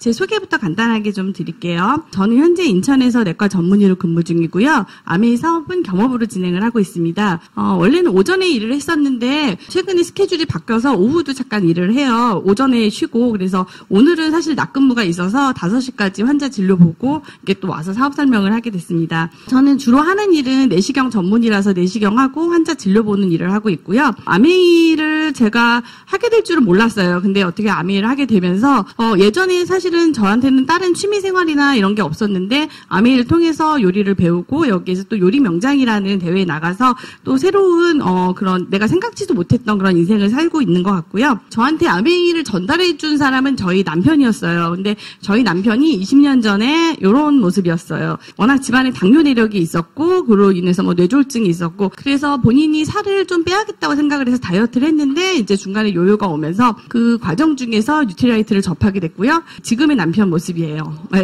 제 소개부터 간단하게 좀 드릴게요. 저는 현재 인천에서 내과 전문의로 근무 중이고요. 아메이 사업은 겸업으로 진행을 하고 있습니다. 원래는 오전에 일을 했었는데 최근에 스케줄이 바뀌어서 오후도 잠깐 일을 해요. 오전에 쉬고 그래서 오늘은 사실 낮 근무가 있어서 5시까지 환자 진료 보고 이게 또 와서 사업 설명을 하게 됐습니다. 저는 주로 하는 일은 내시경 전문이라서 내시경하고 환자 진료 보는 일을 하고 있고요. 아메이를 제가 하게 될 줄은 몰랐어요. 근데 어떻게 아메이를 하게 되면서 예전에 사실은 저한테는 다른 취미 생활이나 이런 게 없었는데 아메이를 통해서 요리를 배우고 여기에서 또 요리 명장이라는 대회에 나가서 또 새로운 그런 내가 생각지도 못했던 그런 인생을 살고 있는 것 같고요. 저한테 아메이를 전달해 준 사람은 저희 남편이었어요. 근데 저희 남편이 20년 전에 이런 모습이었어요. 워낙 집안에 당뇨 내력이 있었고 그로 인해서 뭐 뇌졸중이 있었고 그래서 본인이 살을 좀 빼야겠다고 생각을 해서 다이어트를 했는데 이제 중간에 요요가 오면서 그 과정 중에서 뉴트리라이트를 접하게 됐고요. 지금의 남편 모습이에요. 네.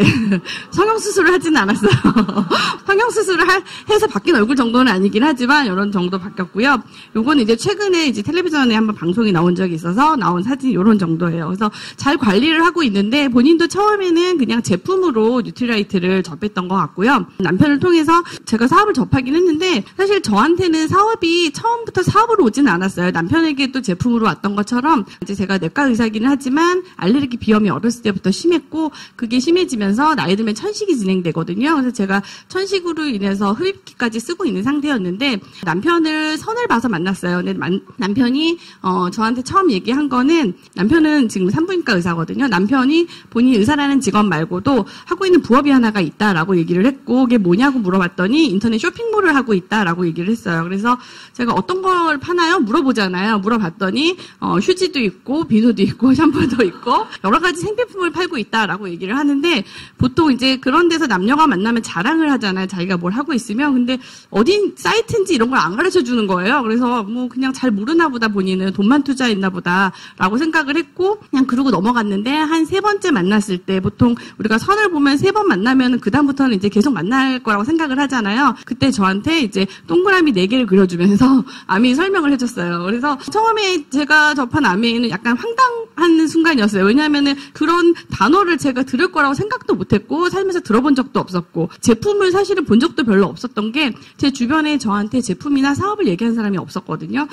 성형수술을 하지는 않았어요. 성형수술을 해서 바뀐 얼굴 정도는 아니긴 하지만 이런 정도 바뀌었고요. 요거는 이제 최근에 이제 텔레비전에 한번 방송이 나온 적이 있어서 나온 사진 이런 정도예요. 그래서 잘 관리를 하고 있는데 본인도 처음에는 그냥 제품으로 뉴트리라이트를 접했던 것 같고요. 남편을 통해서 제가 사업을 접하긴 했는데 사실 저한테는 사업이 처음부터 사업으로 오지는 않았어요. 남편에게 또 제품으로 왔던 것처럼 이제 제가 내과 의사기는 하지만 알레르기 비염이 어렸을 때부터 심했고 그게 심해지면서 나이 들면 천식이 진행되거든요. 그래서 제가 천식으로 인해서 흡입기까지 쓰고 있는 상태였는데 남편을 선을 봐서 만났어요. 근데 남편이 저한테 처음 얘기한 거는 남편은 지금 산부인과 의사거든요. 남편이 본인 의사라는 직업 말고도 하고 있는 부업이 하나가 있다라고 얘기를 했고 그게 뭐냐고 물어봤더니 인터넷 쇼핑몰을 하고 있다라고 얘기를 했어요. 그래서 제가 어떤 걸 파나요? 물어보잖아요. 물어봤더니 휴지도 있고 비누도 있고 샴푸도 있고 여러 가지 생필품을 팔고 있다라고 얘기를 하는데 보통 이제 그런 데서 남녀가 만나면 자랑을 하잖아요. 자기가 뭘 하고 있으면. 근데 어딘 사이트인지 이런 걸 안 가르쳐 주는 거예요. 그래서 뭐 그냥 잘 모르나 보다 본인은 돈만 투자했나 보다라고 생각을 했고 그냥 그러고 넘어갔는데 한 3번째 만났을 때 보통 우리가 선을 보면 3번 만나면 그다음부터는 이제 계속 만날 거라고 생각을 하잖아요. 그때 저한테 이제 동그라미 4개를 그려주면서 아메이 설명을 해줬어요. 그래서 처음에 제가 접한 아메이는 약간 황당한 순간이었어요. 왜냐하면은 그런 단어를 제가 들을 거라고 생각도 못했고 살면서 들어본 적도 없었고 제품을 사실은 본 적도 별로 없었던 게 제 주변에 저한테 제품이나 사업을 얘기한 사람이 없었거든요.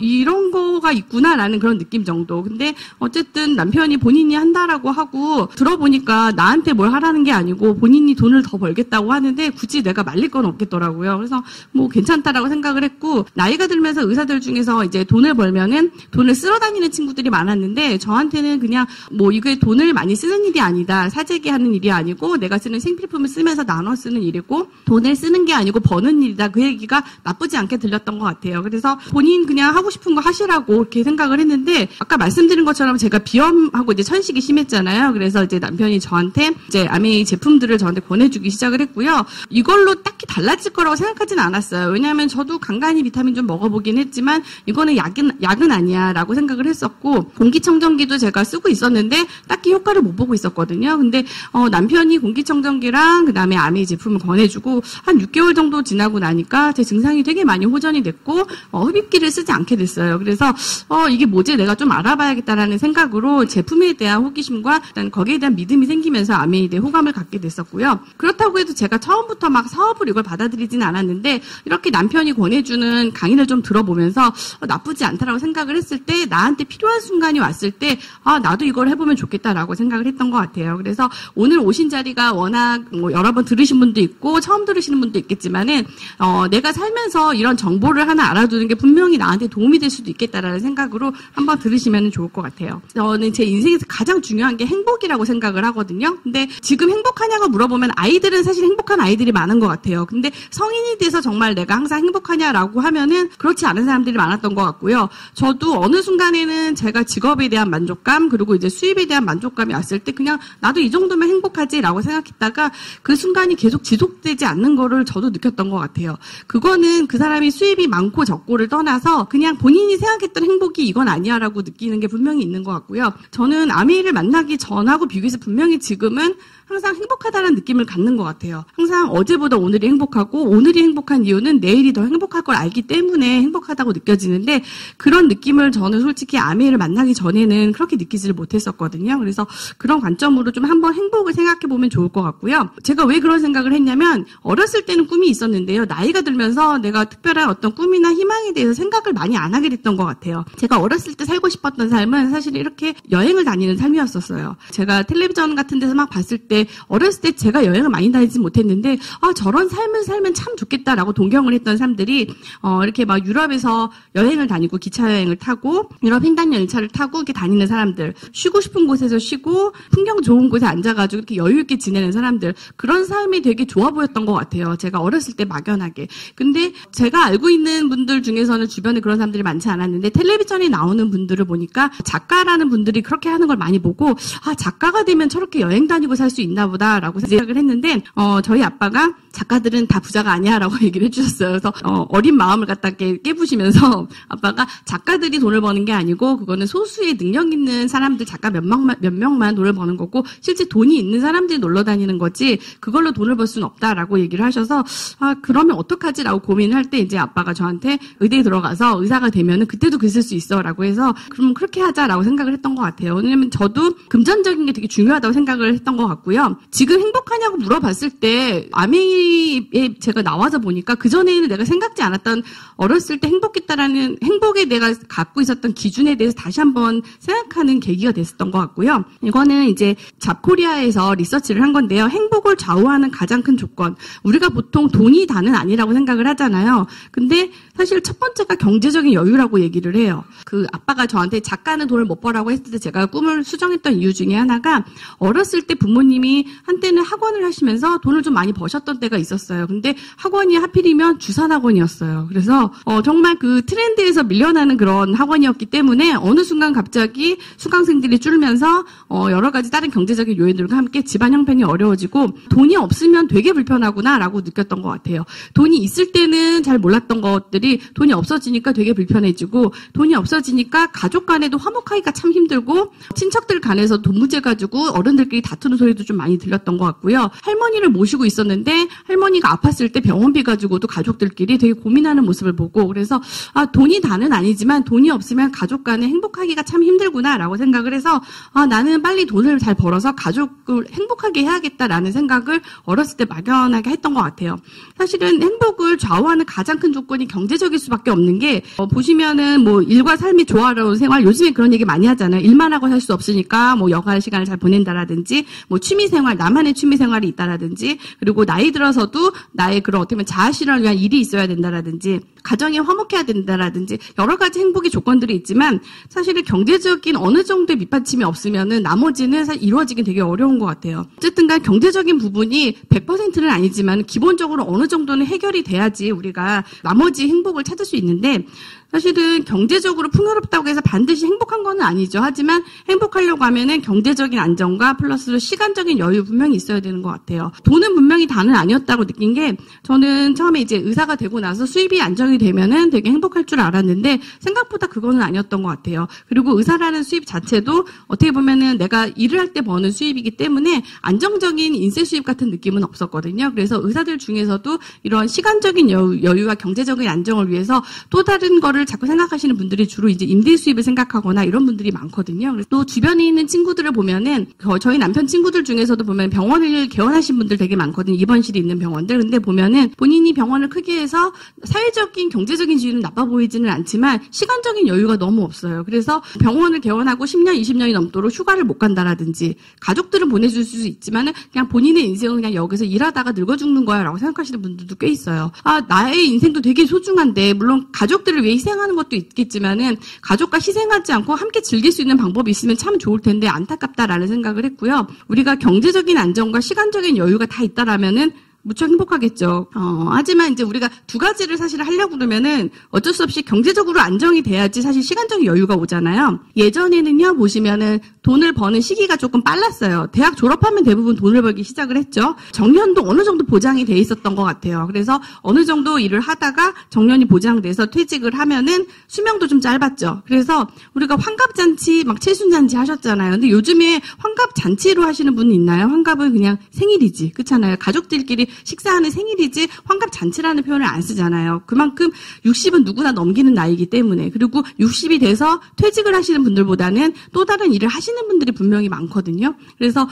이런 거가 있구나라는 그런 느낌 정도. 근데 어쨌든 남편이 본인이 한다라고 하고 들어보니까 나한테 뭘 하라는 게 아니고 본인이 돈을 더 벌겠다고 하는데 굳이 내가 말릴 건 없겠더라고요. 그래서 뭐 괜찮다라고 생각을 했고 나이가 들면서 의사들 중에서 이제 돈을 벌면은 돈을 쓸어 다니는 친구들이 많았는데 저한테는 그냥 뭐 이게 돈을 많이 쓰는 일이 아니다. 사재기 하는 일이 아니고 내가 쓰는 생필품을 쓰면서 나눠 쓰는 일이고 돈을 쓰는 게 아니고 버는 일이다. 그 얘기가 나쁘지 않게 들렸던 것 같아요. 그래서 본인 그냥 하고 싶은 거 하시라고 이렇게 생각을 했는데 아까 말씀드린 것처럼 제가 비염하고 이제 천식이 심했잖아요. 그래서 이제 남편이 저한테 이제 아메이 제품들을 저한테 권해주기 시작을 했고요. 이걸로 딱히 달라질 거라고 생각하지는 않았어요. 왜냐하면 저도 간간히 비타민 좀 먹어보긴 했지만 이거는 약은 아니야라고 생각을 했었고 공기청정기도 제가 쓰고 있었는데 딱히 효과를 못 보고 있었거든요. 근데 남편이 공기청정기랑 그다음에 아메이 제품을 권해주고 한 6개월 정도 지나고 나니까 제 증상이 되게 많이 호전이 됐고 흡입기를 쓰지 않게 됐어요. 그래서 이게 뭐지? 내가 좀 알아봐야겠다라는 생각으로 제품에 대한 호기심과 일단 거기에 대한 믿음이 생기면서 아메이에 대해 호감을 갖게 됐었고요. 그렇다고 해도 제가 처음부터 막 사업을 이걸 받아들이지는 않았는데 이렇게 남편이 권해주는 강의를 좀 들어보면서 나쁘지 않다라고 생각을 했을 때 나한테 필요한 순간이 왔을 때 나도 이걸 해보면 좋겠다라고 생각을 했던 것 같아요. 그래서 오늘 오신 자리가 워낙 뭐 여러 번 들으신 분도 있고 처음 들으시는 분도 있겠지만은 내가 살면서 이런 정보를 하나 알아두는 게 분명히 나한테 도움이 될 수도 있겠다라는 생각으로 한번 들으시면 좋을 것 같아요. 저는 제 인생에서 가장 중요한 게 행복이라고 생각을 하거든요. 근데 지금 행복하냐고 물어보면 아이들은 사실 행복한 아이들이 많은 것 같아요. 근데 성인이 돼서 정말 내가 항상 행복하냐라고 하면은 그렇지 않은 사람들이 많았던 것 같고요. 저도 어느 순간에는 제가 직업에 대한 만족감 그리고 이제 수입에 대한 만족감이 왔을 때 그냥 나도 이 정도면 행복하지라고 생각했다가 그 순간이 계속 지속되지 않는 거를 저도 느꼈던 것 같아요. 그거는 그 사람이 수입이 많고 적고를 떠나서 그냥 본인이 생각했던 행복이 이건 아니야라고 느끼는 게 분명히 있는 것 같고요. 저는 아메이를 만나기 전하고 비교해서 분명히 지금은 항상 행복하다는 느낌을 갖는 것 같아요. 항상 어제보다 오늘이 행복하고 오늘이 행복한 이유는 내일이 더 행복할 걸 알기 때문에 행복하다고 느껴지는데 그런 느낌을 저는 솔직히 아메이를 만나기 전에는 그렇게 느끼지를 못했었거든요. 그래서 그런 관점으로 좀 한번 행복을 생각해 보면 좋을 것 같고요. 제가 왜 그런 생각을 했냐면 어렸을 때는 꿈이 있었는데요. 나이가 들면서 내가 특별한 어떤 꿈이나 희망에 대해서 생각을 많이 안 하게 됐던 것 같아요. 제가 어렸을 때 살고 싶었던 삶은 사실 이렇게 여행을 다니는 삶이었었어요. 제가 텔레비전 같은 데서 막 봤을 때 어렸을 때 제가 여행을 많이 다니지 못했는데 저런 삶을 살면 참 좋겠다라고 동경을 했던 사람들이 이렇게 막 유럽에서 여행을 다니고 기차 여행을 타고 유럽 횡단 열차를 타고 이렇게 다니는 사람들, 쉬고 싶은 곳에서 쉬고 풍경 좋은 곳에 앉아가지고 이렇게 여유 있게 지내는 사람들, 그런 삶이 되게 좋아 보였던 것 같아요. 제가 어렸을 때 막연하게. 근데 제가 알고 있는 분들 중에서는 주변에 그런 사람들이 많지 않았는데 텔레비전에 나오는 분들을 보니까 작가라는 분들이 그렇게 하는 걸 많이 보고 작가가 되면 저렇게 여행 다니고 살 수 있나 보다라고 생각을 했는데 저희 아빠가 작가들은 다 부자가 아니야라고 얘기를 해주셨어요. 그래서 어린 마음을 갖다 깨부시면서 아빠가 작가들이 돈을 버는 게 아니고 그거는 소수의 능력 있는 사람들, 작가 몇 명만 돈을 버는 거고 실제 돈이 있는 사람들이 놀러 다니는 거지 그걸로 돈을 벌 수는 없다라고 얘기를 하셔서 그러면 어떡하지라고 고민을 할 때 이제 아빠가 저한테 의대에 들어가서 의사가 되면은 그때도 글 쓸 수 있어라고 해서 그럼 그렇게 하자라고 생각을 했던 것 같아요. 왜냐면 저도 금전적인 게 되게 중요하다고 생각을 했던 것 같고요. 지금 행복하냐고 물어봤을 때 아메이에 제가 나와서 보니까 그전에는 내가 생각지 않았던 어렸을 때 행복했다라는 행복에 내가 갖고 있었던 기준에 대해서 다시 한번 생각하는 계기가 됐었던 것 같고요. 이거는 이제 잡코리아에서 리서치를 한 건데요. 행복을 좌우하는 가장 큰 조건. 우리가 보통 돈이 다는 아니라고 생각을 하잖아요. 근데 사실 첫 번째가 경제적인 여유라고 얘기를 해요. 그 아빠가 저한테 작가는 돈을 못 벌라고 했을 때 제가 꿈을 수정했던 이유 중에 하나가 어렸을 때 부모님이 한때는 학원을 하시면서 돈을 좀 많이 버셨던 때가 있었어요. 근데 학원이 하필이면 주산학원이었어요. 그래서 정말 그 트렌드에서 밀려나는 그런 학원이었기 때문에 어느 순간 갑자기 수강생들이 줄면서 여러 가지 다른 경제적인 요인들과 함께 집안 형편이 어려워지고 돈이 없으면 되게 불편하구나라고 느꼈던 것 같아요. 돈이 있을 때는 잘 몰랐던 것들이 돈이 없어지니까 되게 불편해지고 돈이 없어지니까 가족 간에도 화목하기가 참 힘들고 친척들 간에서 돈 문제 가지고 어른들끼리 다투는 소리도 좀 많이 들렸던 것 같고요. 할머니를 모시고 있었는데 할머니가 아팠을 때 병원비 가지고도 가족들끼리 되게 고민하는 모습을 보고 그래서 돈이 다는 아니지만 돈이 없으면 가족 간에 행복하기가 참 힘들구나라고 생각을 해서 나는 빨리 돈을 잘 벌어서 가족을 행복하게 해야겠다라는 생각을 어렸을 때 막연하게 했던 것 같아요. 사실은 행복을 좌우하는 가장 큰 조건이 경제적일 수밖에 없는 게 보시면은 뭐 일과 삶이 조화로운 생활, 요즘에 그런 얘기 많이 하잖아요. 일만 하고 살 수 없으니까 뭐 여가 시간을 잘 보낸다라든지 뭐 취미 생활, 나만의 취미 생활이 있다라든지 그리고 나이 들어서도 나의 그런 어떻게 보면 자아 실현을 위한 일이 있어야 된다라든지 가정이 화목해야 된다라든지 여러 가지 행복의 조건들이 있지만 사실은 경제적인 어느 정도의 밑받침이 없으면은 나머지는 사실 이루어지기 되게 어려운 것 같아요. 어쨌든 간 경제적인 부분이 100%는 아니지만 기본적으로 어느 정도는 해결이 돼야지 우리가 나머지 행복을 찾을 수 있는데 사실은 경제적으로 풍요롭다고 해서 반드시 행복한 건 아니죠. 하지만 행복하려고 하면은 경제적인 안정과 플러스 시간적인 여유 분명히 있어야 되는 것 같아요. 돈은 분명히 다는 아니었다고 느낀 게 저는 처음에 이제 의사가 되고 나서 수입이 안정이 되면은 되게 행복할 줄 알았는데 생각보다 그거는 아니었던 것 같아요. 그리고 의사라는 수입 자체도 어떻게 보면은 내가 일을 할 때 버는 수입이기 때문에 안정적인 인세 수입 같은 느낌은 없었거든요. 그래서 의사들 중에서도 이런 시간적인 여유와 경제적인 안정을 위해서 또 다른 거를 자꾸 생각하시는 분들이 주로 이제 임대 수입을 생각하거나 이런 분들이 많거든요. 또 주변에 있는 친구들을 보면은 저희 남편 친구들 중에서도 보면 병원을 개원하신 분들 되게 많거든요. 입원실이 있는 병원들. 근데 보면은 본인이 병원을 크게 해서 사회적인 경제적인 지위는 나빠 보이지는 않지만 시간적인 여유가 너무 없어요. 그래서 병원을 개원하고 10년, 20년이 넘도록 휴가를 못 간다라든지 가족들은 보내줄 수 있지만은 그냥 본인의 인생은 그냥 여기서 일하다가 늙어 죽는 거야라고 생각하시는 분들도 꽤 있어요. 나의 인생도 되게 소중한데 물론 가족들을 위해 희생하는 것도 있겠지만은 가족과 희생하지 않고 함께 즐길 수 있는 방법이 있으면 참 좋을 텐데 안타깝다라는 생각을 했고요. 우리가 경제적인 안정과 시간적인 여유가 다 있다라면은 무척 행복하겠죠. 하지만 이제 우리가 두 가지를 사실 하려고 그러면은 어쩔 수 없이 경제적으로 안정이 돼야지 사실 시간적인 여유가 오잖아요. 예전에는요, 보시면은 돈을 버는 시기가 조금 빨랐어요. 대학 졸업하면 대부분 돈을 벌기 시작을 했죠. 정년도 어느 정도 보장이 돼 있었던 것 같아요. 그래서 어느 정도 일을 하다가 정년이 보장돼서 퇴직을 하면은 수명도 좀 짧았죠. 그래서 우리가 환갑잔치, 막 칠순잔치 하셨잖아요. 근데 요즘에 환갑잔치로 하시는 분은 있나요? 환갑은 그냥 생일이지. 그렇잖아요. 가족들끼리 식사하는 생일이지 환갑 잔치라는 표현을 안 쓰잖아요. 그만큼 60은 누구나 넘기는 나이이기 때문에. 그리고 60이 돼서 퇴직을 하시는 분들보다는 또 다른 일을 하시는 분들이 분명히 많거든요. 그래서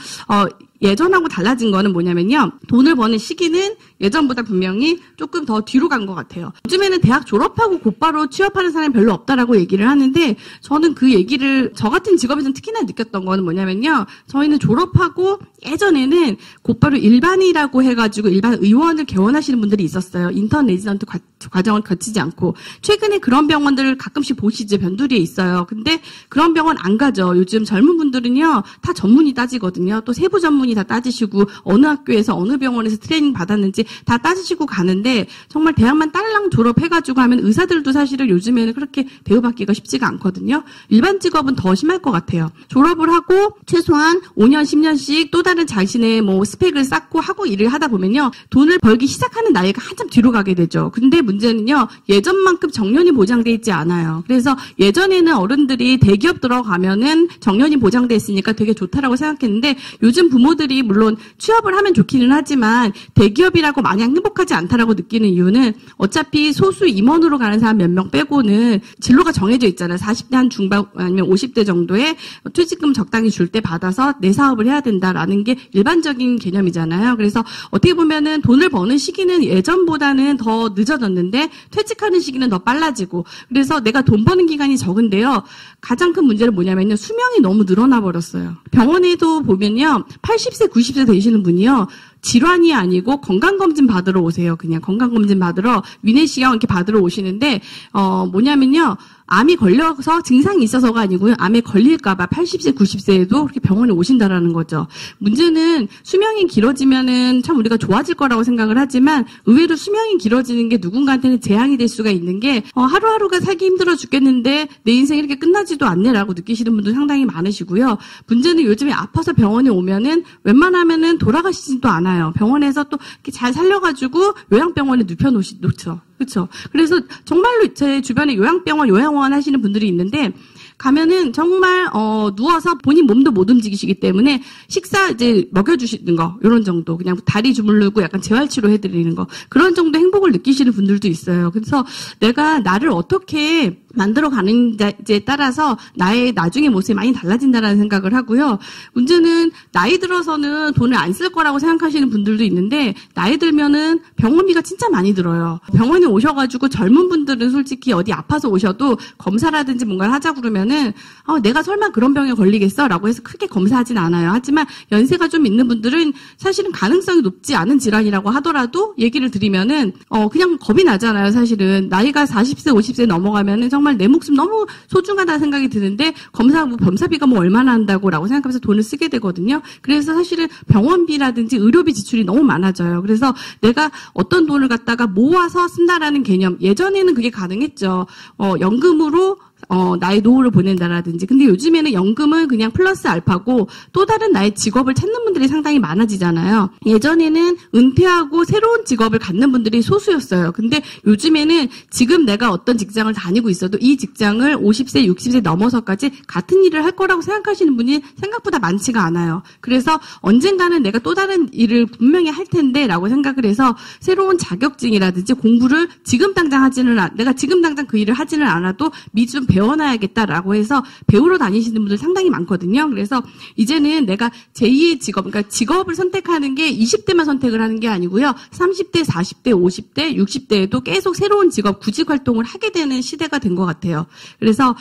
예전하고 달라진 거는 뭐냐면요. 돈을 버는 시기는 예전보다 분명히 조금 더 뒤로 간 것 같아요. 요즘에는 대학 졸업하고 곧바로 취업하는 사람이 별로 없다라고 얘기를 하는데 저는 그 얘기를 저 같은 직업에서는 특히나 느꼈던 거는 뭐냐면요. 저희는 졸업하고 예전에는 곧바로 일반이라고 해가지고 일반 의원을 개원하시는 분들이 있었어요. 인턴 레지던트 과정을 거치지 않고. 최근에 그런 병원들을 가끔씩 보시죠. 변두리에 있어요. 근데 그런 병원 안 가죠. 요즘 젊은 분들은요. 다 전문의 따지거든요. 또 세부 전문의 다 따지시고 어느 학교에서 어느 병원에서 트레이닝 받았는지 다 따지시고 가는데 정말 대학만 딸랑 졸업해가지고 하면 의사들도 사실은 요즘에는 그렇게 대우받기가 쉽지가 않거든요. 일반 직업은 더 심할 것 같아요. 졸업을 하고 최소한 5년, 10년씩 또 다른 자신의 뭐 스펙을 쌓고 하고 일을 하다 보면요. 돈을 벌기 시작하는 나이가 한참 뒤로 가게 되죠. 근데 문제는요. 예전만큼 정년이 보장돼 있지 않아요. 그래서 예전에는 어른들이 대기업 들어가면은 정년이 보장돼 있으니까 되게 좋다라고 생각했는데 요즘 부모들이 물론 취업을 하면 좋기는 하지만 대기업이라고 마냥 행복하지 않다라고 느끼는 이유는 어차피 소수 임원으로 가는 사람 몇 명 빼고는 진로가 정해져 있잖아요. 40대 한 중반 아니면 50대 정도에 퇴직금 적당히 줄 때 받아서 내 사업을 해야 된다라는 게 일반적인 개념이잖아요. 그래서 어떻게 보면은 돈을 버는 시기는 예전보다는 더 늦어졌는데 퇴직하는 시기는 더 빨라지고 그래서 내가 돈 버는 기간이 적은데요. 가장 큰 문제는 뭐냐면요. 수명이 너무 늘어나 버렸어요. 병원에도 보면요. 80세, 90세 되시는 분이요. 질환이 아니고 건강검진 받으러 오세요. 그냥 건강검진 받으러 위내시경 이렇게 받으러 오시는데 뭐냐면요. 암이 걸려서 증상이 있어서가 아니고요. 암에 걸릴까봐 80세, 90세에도 그렇게 병원에 오신다라는 거죠. 문제는 수명이 길어지면은 참 우리가 좋아질 거라고 생각을 하지만 의외로 수명이 길어지는 게 누군가한테는 재앙이 될 수가 있는 게 하루하루가 살기 힘들어 죽겠는데 내 인생이 이렇게 끝나지도 않네라고 느끼시는 분도 상당히 많으시고요. 문제는 요즘에 아파서 병원에 오면은 웬만하면은 돌아가시지도 않아요. 병원에서 또 이렇게 잘 살려가지고 요양병원에 놓죠. 그렇죠. 그래서 정말로 제 주변에 요양병원, 요양원 하시는 분들이 있는데 가면은 정말 누워서 본인 몸도 못 움직이시기 때문에 식사 이제 먹여주시는 거 이런 정도 그냥 다리 주물르고 약간 재활치료 해드리는 거 그런 정도 행복을 느끼시는 분들도 있어요. 그래서 내가 나를 어떻게 만들어 가는지에 따라서 나의 나중의 모습이 많이 달라진다라는 생각을 하고요. 문제는 나이 들어서는 돈을 안 쓸 거라고 생각하시는 분들도 있는데 나이 들면은 병원비가 진짜 많이 들어요. 병원에 오셔가지고 젊은 분들은 솔직히 어디 아파서 오셔도 검사라든지 뭔가를 하자 그러면은 내가 설마 그런 병에 걸리겠어라고 해서 크게 검사하진 않아요. 하지만 연세가 좀 있는 분들은 사실은 가능성이 높지 않은 질환이라고 하더라도 얘기를 드리면은 그냥 겁이 나잖아요. 사실은 나이가 40세, 50세 넘어가면은 정말 내 목숨 너무 소중하다는 생각이 드는데 검사비가 뭐 얼마나 한다고라고 생각하면서 돈을 쓰게 되거든요. 그래서 사실은 병원비라든지 의료비 지출이 너무 많아져요. 그래서 내가 어떤 돈을 갖다가 모아서 쓴다라는 개념 예전에는 그게 가능했죠. 연금으로 나의 노후를 보낸다라든지. 근데 요즘에는 연금은 그냥 플러스 알파고 또 다른 나의 직업을 찾는 분들이 상당히 많아지잖아요. 예전에는 은퇴하고 새로운 직업을 갖는 분들이 소수였어요. 근데 요즘에는 지금 내가 어떤 직장을 다니고 있어도 이 직장을 50세, 60세 넘어서까지 같은 일을 할 거라고 생각하시는 분이 생각보다 많지가 않아요. 그래서 언젠가는 내가 또 다른 일을 분명히 할 텐데 라고 생각을 해서 새로운 자격증이라든지 공부를 내가 지금 당장 그 일을 하지는 않아도 미리 좀 배워놔야겠다라고 해서 배우러 다니시는 분들 상당히 많거든요. 그래서 이제는 내가 제2의 직업, 그러니까 직업을 선택하는 게 20대만 선택을 하는 게 아니고요. 30대, 40대, 50대, 60대에도 계속 새로운 직업, 구직 활동을 하게 되는 시대가 된 것 같아요. 그래서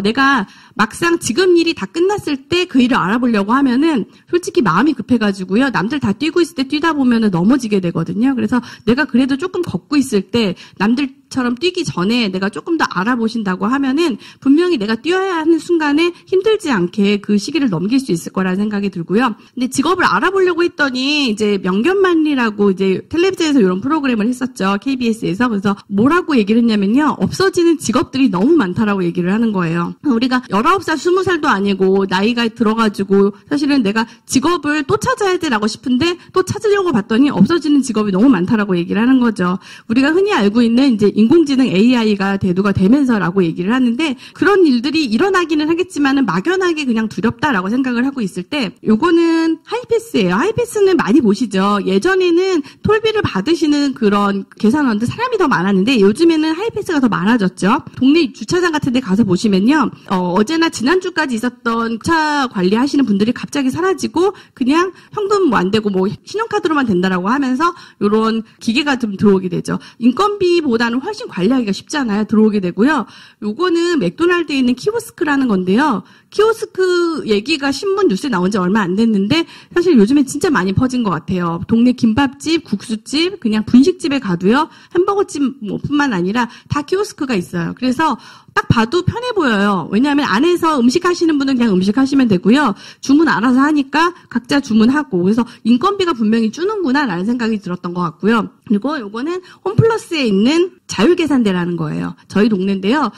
내가 막상 지금 일이 다 끝났을 때 그 일을 알아보려고 하면은 솔직히 마음이 급해가지고요. 남들 다 뛰고 있을 때 뛰다 보면은 넘어지게 되거든요. 그래서 내가 그래도 조금 걷고 있을 때 남들처럼 뛰기 전에 내가 조금 더 알아보신다고 하면은 분명히 내가 뛰어야 하는 순간에 힘들지 않게 그 시기를 넘길 수 있을 거라는 생각이 들고요. 근데 직업을 알아보려고 했더니 이제 명견만리라고 이제 텔레비전에서 이런 프로그램을 했었죠. KBS에서. 그래서 뭐라고 얘기를 했냐면요. 없어지는 직업들이 너무 많다라고 얘기를 하는 거예요. 우리가 19살, 20살도 아니고 나이가 들어가지고 사실은 내가 직업을 또 찾아야 되라고 싶은데 또 찾으려고 봤더니 없어지는 직업이 너무 많다라고 얘기를 하는 거죠. 우리가 흔히 알고 있는 이제 인공지능 AI가 대두가 되면서라고 얘기를 하는데 그런 일들이 일어나기는 하겠지만은 막연하게 그냥 두렵다라고 생각을 하고 있을 때 요거는 하이패스예요. 하이패스는 많이 보시죠. 예전에는 톨비를 받으시는 그런 계산원들 사람이 더 많았는데 요즘에는 하이패스가 더 많아졌죠. 동네 주차장 같은 데 가서 보시면요. 어제나 지난주까지 있었던 차 관리하시는 분들이 갑자기 사라지고 그냥 현금 뭐 안 되고 뭐 신용카드로만 된다라고 하면서 요런 기계가 좀 들어오게 되죠. 인건비보다는 훨씬 관리하기가 쉽잖아요. 들어오게 되고요. 요거는 맥도날드에 있는 키오스크라는 건데요. 키오스크 얘기가 신문 뉴스에 나온 지 얼마 안 됐는데 사실 요즘에 진짜 많이 퍼진 것 같아요. 동네 김밥집, 국수집, 그냥 분식집에 가도요. 햄버거집 뭐 뿐만 아니라 다 키오스크가 있어요. 그래서 딱 봐도 편해 보여요. 왜냐하면 안에서 음식 하시는 분은 그냥 음식 하시면 되고요. 주문 알아서 하니까 각자 주문하고 그래서 인건비가 분명히 주는구나라는 생각이 들었던 것 같고요. 그리고 요거는 홈플러스에 있는 자율계산대라는 거예요. 저희 동네인데요.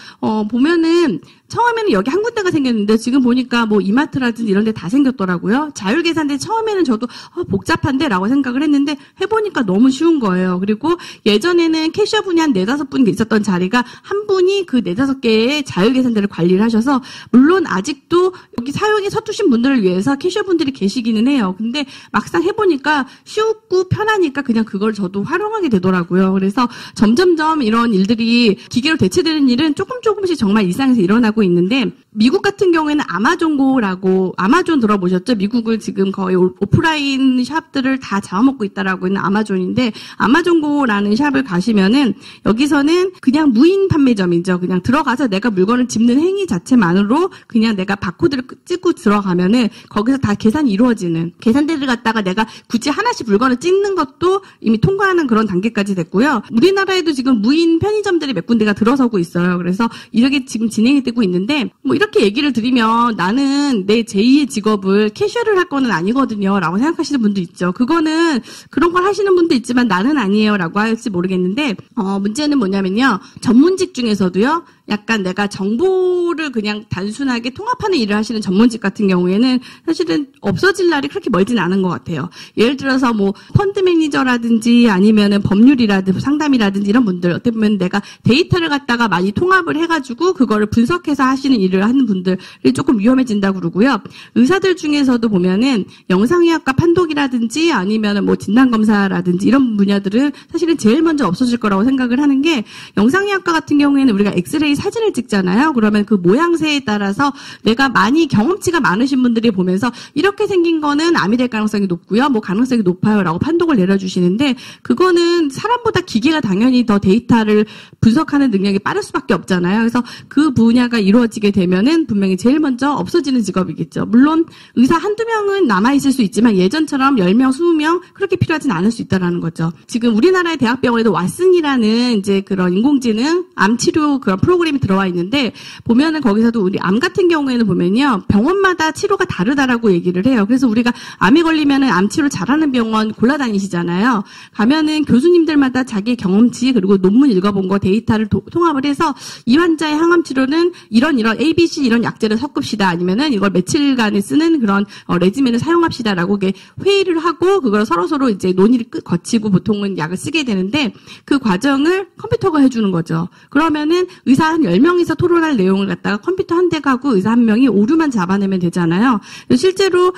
보면은 처음에는 여기 한 군데가 생겼는데 지금 보니까 뭐 이마트라든지 이런 데 다 생겼더라고요. 자율계산대 처음에는 저도 복잡한데 라고 생각을 했는데 해보니까 너무 쉬운 거예요. 그리고 예전에는 캐셔분이 한 4-5분 있었던 자리가 한 분이 그 4-5개의 자율계산대를 관리를 하셔서 물론 아직도 여기 사용에 서투신 분들을 위해서 캐셔분들이 계시기는 해요. 근데 막상 해보니까 쉽고 편하니까 그냥 그걸 저도 활용하게 되더라고요. 그래서 점점점 이런 일들이 기계로 대체되는 일은 조금씩 정말 일상에서 일어나고 있는데 미국 같은 경우에는 아마존고라고 아마존 들어보셨죠? 미국을 지금 거의 오프라인 샵들을 다 잡아먹고 있다라고 있는 아마존인데 아마존고라는 샵을 가시면은 여기서는 그냥 무인 판매점이죠. 그냥 들어가서 내가 물건을 집는 행위 자체만으로 그냥 내가 바코드를 찍고 들어가면은 거기서 다 계산이 이루어지는 계산대를 갖다가 내가 굳이 하나씩 물건을 찍는 것도 이미 통과하는 그런 단계까지 됐고요. 우리나라에도 지금 무인 편의점들이 몇 군데가 들어서고 있어요. 그래서 이렇게 지금 진행이 되고 있는데 뭐 이렇게 얘기를 드리면 나는 내 제2의 직업을 캐셔를 할 거는 아니거든요 라고 생각하시는 분도 있죠. 그거는 그런 걸 하시는 분도 있지만 나는 아니에요 라고 할지 모르겠는데 문제는 뭐냐면요. 전문직 중에서도요. 약간 내가 정보를 그냥 단순하게 통합하는 일을 하시는 전문직 같은 경우에는 사실은 없어질 날이 그렇게 멀진 않은 것 같아요. 예를 들어서 뭐 펀드 매니저라든지 아니면은 법률이라든지 상담이라든지 이런 분들 어떻게 보면 내가 데이터를 갖다가 많이 통합을 해가지고 그거를 분석해서 하시는 일을 하는 분들이 조금 위험해진다고 그러고요. 의사들 중에서도 보면은 영상의학과 판독이라든지 아니면은 뭐 진단검사라든지 이런 분야들은 사실은 제일 먼저 없어질 거라고 생각을 하는 게 영상의학과 같은 경우에는 우리가 엑스레이 사진을 찍잖아요. 그러면 그 모양새에 따라서 내가 많이 경험치가 많으신 분들이 보면서 이렇게 생긴 거는 암이 될 가능성이 높고요. 뭐 가능성이 높아요라고 판독을 내려주시는데 그거는 사람보다 기계가 당연히 더 데이터를 분석하는 능력이 빠를 수밖에 없잖아요. 그래서 그 분야가 이루어지게 되면은 분명히 제일 먼저 없어지는 직업이겠죠. 물론 의사 한두 명은 남아있을 수 있지만 예전처럼 10명, 20명 그렇게 필요하진 않을 수 있다라는 거죠. 지금 우리나라의 대학병원에도 왓슨이라는 이제 그런 인공지능 암치료 그런 프로그램이 들어와 있는데 보면은 거기서도 우리 암 같은 경우에는 보면요. 병원마다 치료가 다르다라고 얘기를 해요. 그래서 우리가 암에 걸리면은 암 치료 잘하는 병원 골라다니시잖아요. 가면은 교수님들마다 자기의 경험치 그리고 논문 읽어본 거 데이터를 통합을 해서 이 환자의 항암 치료는 이런 ABC 이런 약제를 섞읍시다. 아니면은 이걸 며칠간에 쓰는 그런 레지멘을 사용합시다라고 회의를 하고 그걸 서로 이제 논의를 거치고 보통은 약을 쓰게 되는데 그 과정을 컴퓨터가 해주는 거죠. 그러면은 의사 한 10명이서 토론할 내용을 갖다가 컴퓨터 한 대 가고 의사 한 명이 오류만 잡아내면 되잖아요. 실제로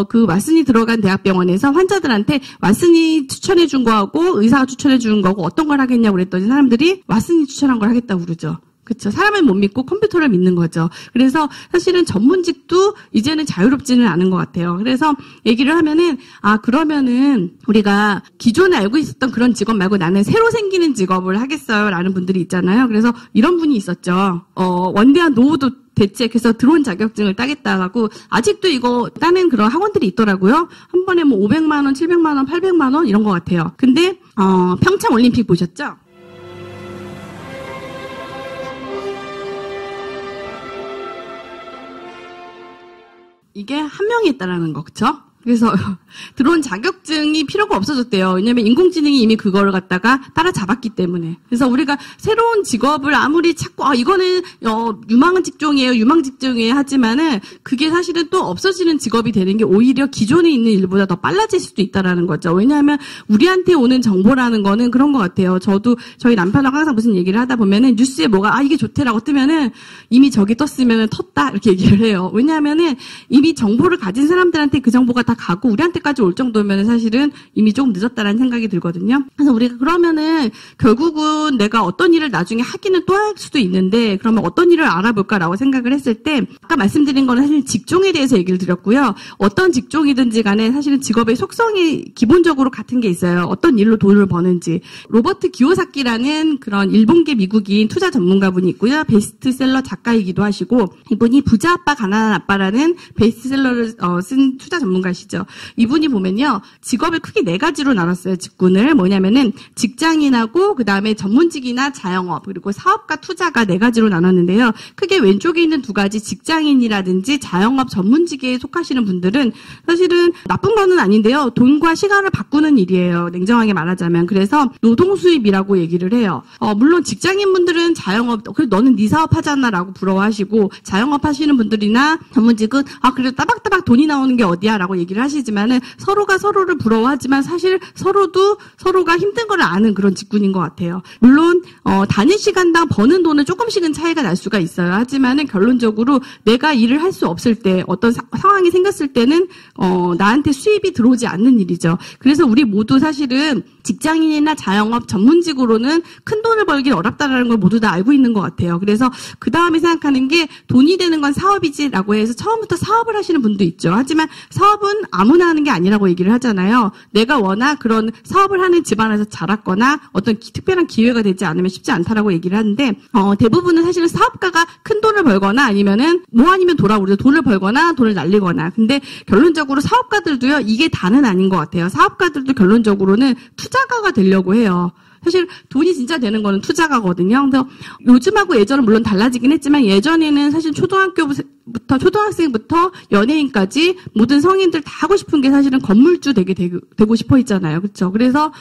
그 왓슨이 들어간 대학병원에서 환자들한테 왓슨이 추천해 준 거하고 의사가 추천해 준 거고 어떤 걸 하겠냐고 그랬더니 사람들이 왓슨이 추천한 걸 하겠다고 그러죠. 그렇죠. 사람을 못 믿고 컴퓨터를 믿는 거죠. 그래서 사실은 전문직도 이제는 자유롭지는 않은 것 같아요. 그래서 얘기를 하면은 그러면은 우리가 기존에 알고 있었던 그런 직업 말고 나는 새로 생기는 직업을 하겠어요라는 분들이 있잖아요. 그래서 이런 분이 있었죠. 원대한 노후도 대책해서 드론 자격증을 따겠다고 아직도 이거 따는 그런 학원들이 있더라고요. 한 번에 뭐 500만 원, 700만 원, 800만 원 이런 것 같아요. 근데 평창 올림픽 보셨죠? 이게 한 명이 있다라는 거, 그쵸? 그래서 들어온 자격증이 필요가 없어졌대요. 왜냐하면 인공지능이 이미 그거를 갖다가 따라잡았기 때문에. 그래서 우리가 새로운 직업을 아무리 찾고 이거는 유망한 직종이에요, 유망 직종이에요 하지만은 그게 사실은 또 없어지는 직업이 되는 게 오히려 기존에 있는 일보다 더 빨라질 수도 있다라는 거죠. 왜냐하면 우리한테 오는 정보라는 거는 그런 것 같아요. 저도 저희 남편하고 항상 무슨 얘기를 하다 보면은 뉴스에 뭐가 이게 좋대라고 뜨면은 이미 저기 떴으면은 텄다 이렇게 얘기를 해요. 왜냐하면은 이미 정보를 가진 사람들한테 그 정보가 다 가고 우리한테까지 올 정도면 사실은 이미 조금 늦었다라는 생각이 들거든요. 그래서 우리가 그러면은 결국은 내가 어떤 일을 나중에 하기는 또 할 수도 있는데 그러면 어떤 일을 알아볼까라고 생각을 했을 때 아까 말씀드린 거는 사실 직종에 대해서 얘기를 드렸고요. 어떤 직종이든지 간에 사실은 직업의 속성이 기본적으로 같은 게 있어요. 어떤 일로 돈을 버는지. 로버트 기요사키라는 그런 일본계 미국인 투자 전문가분이 있고요. 베스트셀러 작가이기도 하시고 이분이 부자 아빠 가난한 아빠라는 베스트셀러를 쓴 투자 전문가시죠. 이분이 보면요. 직업을 크게 4가지로 나눴어요. 직군을. 뭐냐면은 직장인하고 그다음에 전문직이나 자영업 그리고 사업가 투자가 4가지로 나눴는데요. 크게 왼쪽에 있는 2가지 직장인이라든지 자영업 전문직에 속하시는 분들은 사실은 나쁜 거는 아닌데요. 돈과 시간을 바꾸는 일이에요. 냉정하게 말하자면. 그래서 노동 수입이라고 얘기를 해요. 물론 직장인분들은 자영업 그래 너는 네 사업 하잖아라고 부러워하시고 자영업 하시는 분들이나 전문직은 그래도 따박따박 돈이 나오는 게 어디야라고 얘기를 하시지만은 서로가 서로를 부러워하지만 사실 서로가 힘든 걸 아는 그런 직군인 것 같아요. 물론 단위 시간당 버는 돈은 조금씩은 차이가 날 수가 있어요. 하지만은 결론적으로 내가 일을 할 수 없을 때 어떤 상황이 생겼을 때는 나한테 수입이 들어오지 않는 일이죠. 그래서 우리 모두 사실은 직장인이나 자영업 전문직으로는 큰 돈을 벌기 어렵다라는 걸 모두 다 알고 있는 것 같아요. 그래서 그 다음에 생각하는 게 돈이 되는 건 사업이지라고 해서 처음부터 사업을 하시는 분도 있죠. 하지만 사업은 아무나 하는 게 아니라고 얘기를 하잖아요. 내가 워낙 그런 사업을 하는 집안에서 자랐거나 어떤 특별한 기회가 되지 않으면 쉽지 않다라고 얘기를 하는데 대부분은 사실은 사업가가 큰 돈을 벌거나 아니면은 아니면 우리가 돈을 벌거나 돈을 날리거나. 근데 결론적으로 사업가들도요. 이게 다는 아닌 것 같아요. 사업가들도 결론적으로는 투자가가 되려고 해요. 사실 돈이 진짜 되는 거는 투자가거든요. 그래서 요즘하고 예전은 물론 달라지긴 했지만 예전에는 사실 초등학생부터 연예인까지 모든 성인들 다 하고 싶은 게 사실은 건물주 되고 싶어 했잖아요. 그렇죠? 그래서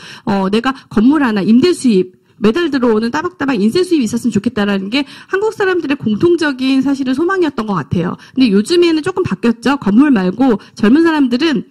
내가 건물 하나 임대 수입 매달 들어오는 따박따박 인쇄 수입이 있었으면 좋겠다라는 게 한국 사람들의 공통적인 사실은 소망이었던 것 같아요. 근데 요즘에는 조금 바뀌었죠. 건물 말고 젊은 사람들은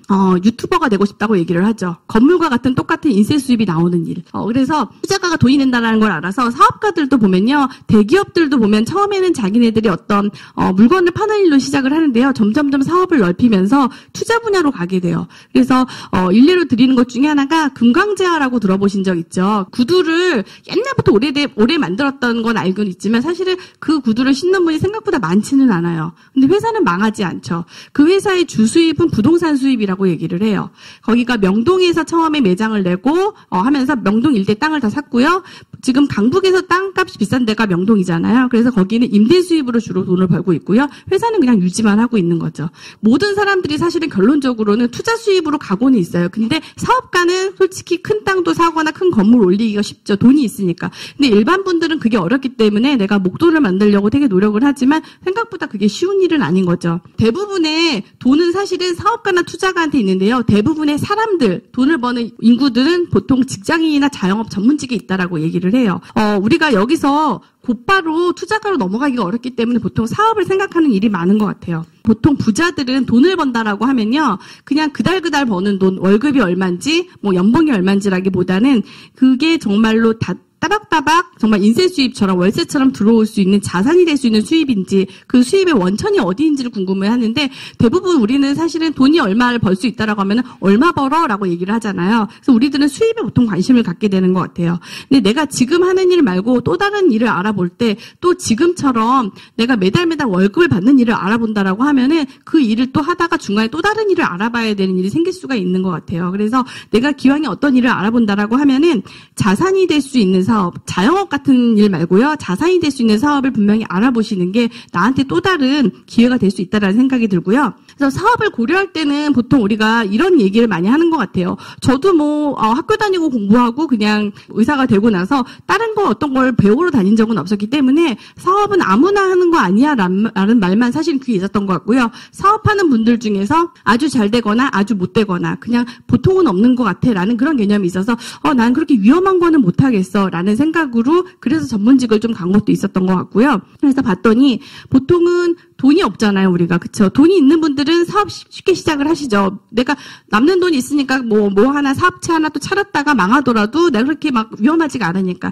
유튜버가 되고 싶다고 얘기를 하죠. 건물과 같은 똑같은 인쇄 수입이 나오는 일. 그래서 투자가가 돈이 된다는 걸 알아서 사업가들도 보면요. 대기업들도 보면 처음에는 자기네들이 어떤 물건을 파는 일로 시작을 하는데요. 점점점 사업을 넓히면서 투자 분야로 가게 돼요. 그래서 일례로 드리는 것 중에 하나가 금강제화라고 들어보신 적 있죠. 구두를 옛날부터 오래 만들었던 건 알고는 있지만 사실은 그 구두를 신는 분이 생각보다 많지는 않아요. 근데 회사는 망하지 않죠. 그 회사의 주수입은 부동산 수입이라고 얘기를 해요. 거기가 명동에서 처음에 매장을 내고 하면서 명동 일대 땅을 다 샀고요. 지금 강북에서 땅값이 비싼 데가 명동이잖아요. 그래서 거기는 임대 수입으로 주로 돈을 벌고 있고요. 회사는 그냥 유지만 하고 있는 거죠. 모든 사람들이 사실은 결론적으로는 투자 수입으로 가고는 있어요. 근데 사업가는 솔직히 큰 땅도 사거나 큰 건물 올리기가 쉽죠. 돈이 있으니까. 근데 일반 분들은 그게 어렵기 때문에 내가 목돈을 만들려고 되게 노력을 하지만 생각보다 그게 쉬운 일은 아닌 거죠. 대부분의 돈은 사실은 사업가나 투자가한테 있는데요. 대부분의 사람들, 돈을 버는 인구들은 보통 직장인이나 자영업 전문직에 있다라고 얘기를 해요. 우리가 여기서 곧바로 투자가로 넘어가기가 어렵기 때문에 보통 사업을 생각하는 일이 많은 것 같아요. 보통 부자들은 돈을 번다라고 하면요. 그냥 그달 버는 돈, 월급이 얼마인지, 연봉이 얼마인지라기보다는 그게 정말로 따박따박 정말 인쇄 수입처럼 월세처럼 들어올 수 있는 자산이 될 수 있는 수입인지 그 수입의 원천이 어디인지를 궁금해하는데 대부분 우리는 사실은 돈이 얼마를 벌 수 있다라고 하면 얼마 벌어라고 얘기를 하잖아요. 그래서 우리들은 수입에 보통 관심을 갖게 되는 것 같아요. 근데 내가 지금 하는 일 말고 또 다른 일을 알아볼 때 또 지금처럼 내가 매달 월급을 받는 일을 알아본다라고 하면은 그 일을 또 하다가 중간에 또 다른 일을 알아봐야 되는 일이 생길 수가 있는 것 같아요. 그래서 내가 기왕에 어떤 일을 알아본다라고 하면은 자산이 될 수 있는 사업, 자영업 같은 일 말고요. 자산이 될 수 있는 사업을 분명히 알아보시는 게 나한테 또 다른 기회가 될 수 있다라는 생각이 들고요. 그래서 사업을 고려할 때는 보통 우리가 이런 얘기를 많이 하는 것 같아요. 저도 뭐 학교 다니고 공부하고 그냥 의사가 되고 나서 다른 거 어떤 걸 배우러 다닌 적은 없었기 때문에 사업은 아무나 하는 거 아니야 라는 말만 사실 귀에 있었던 것 같고요. 사업하는 분들 중에서 아주 잘 되거나 아주 못 되거나 그냥 보통은 없는 것 같아 라는 그런 개념이 있어서 난 그렇게 위험한 거는 못 하겠어 라는 생각으로 그래서 전문직을 좀 간 것도 있었던 것 같고요. 그래서 봤더니 보통은 돈이 없잖아요, 우리가. 그쵸? 돈이 있는 분들은 사업 쉽게 시작을 하시죠. 내가 남는 돈이 있으니까 뭐 하나, 사업체 하나 또 차렸다가 망하더라도 내가 그렇게 막 위험하지가 않으니까.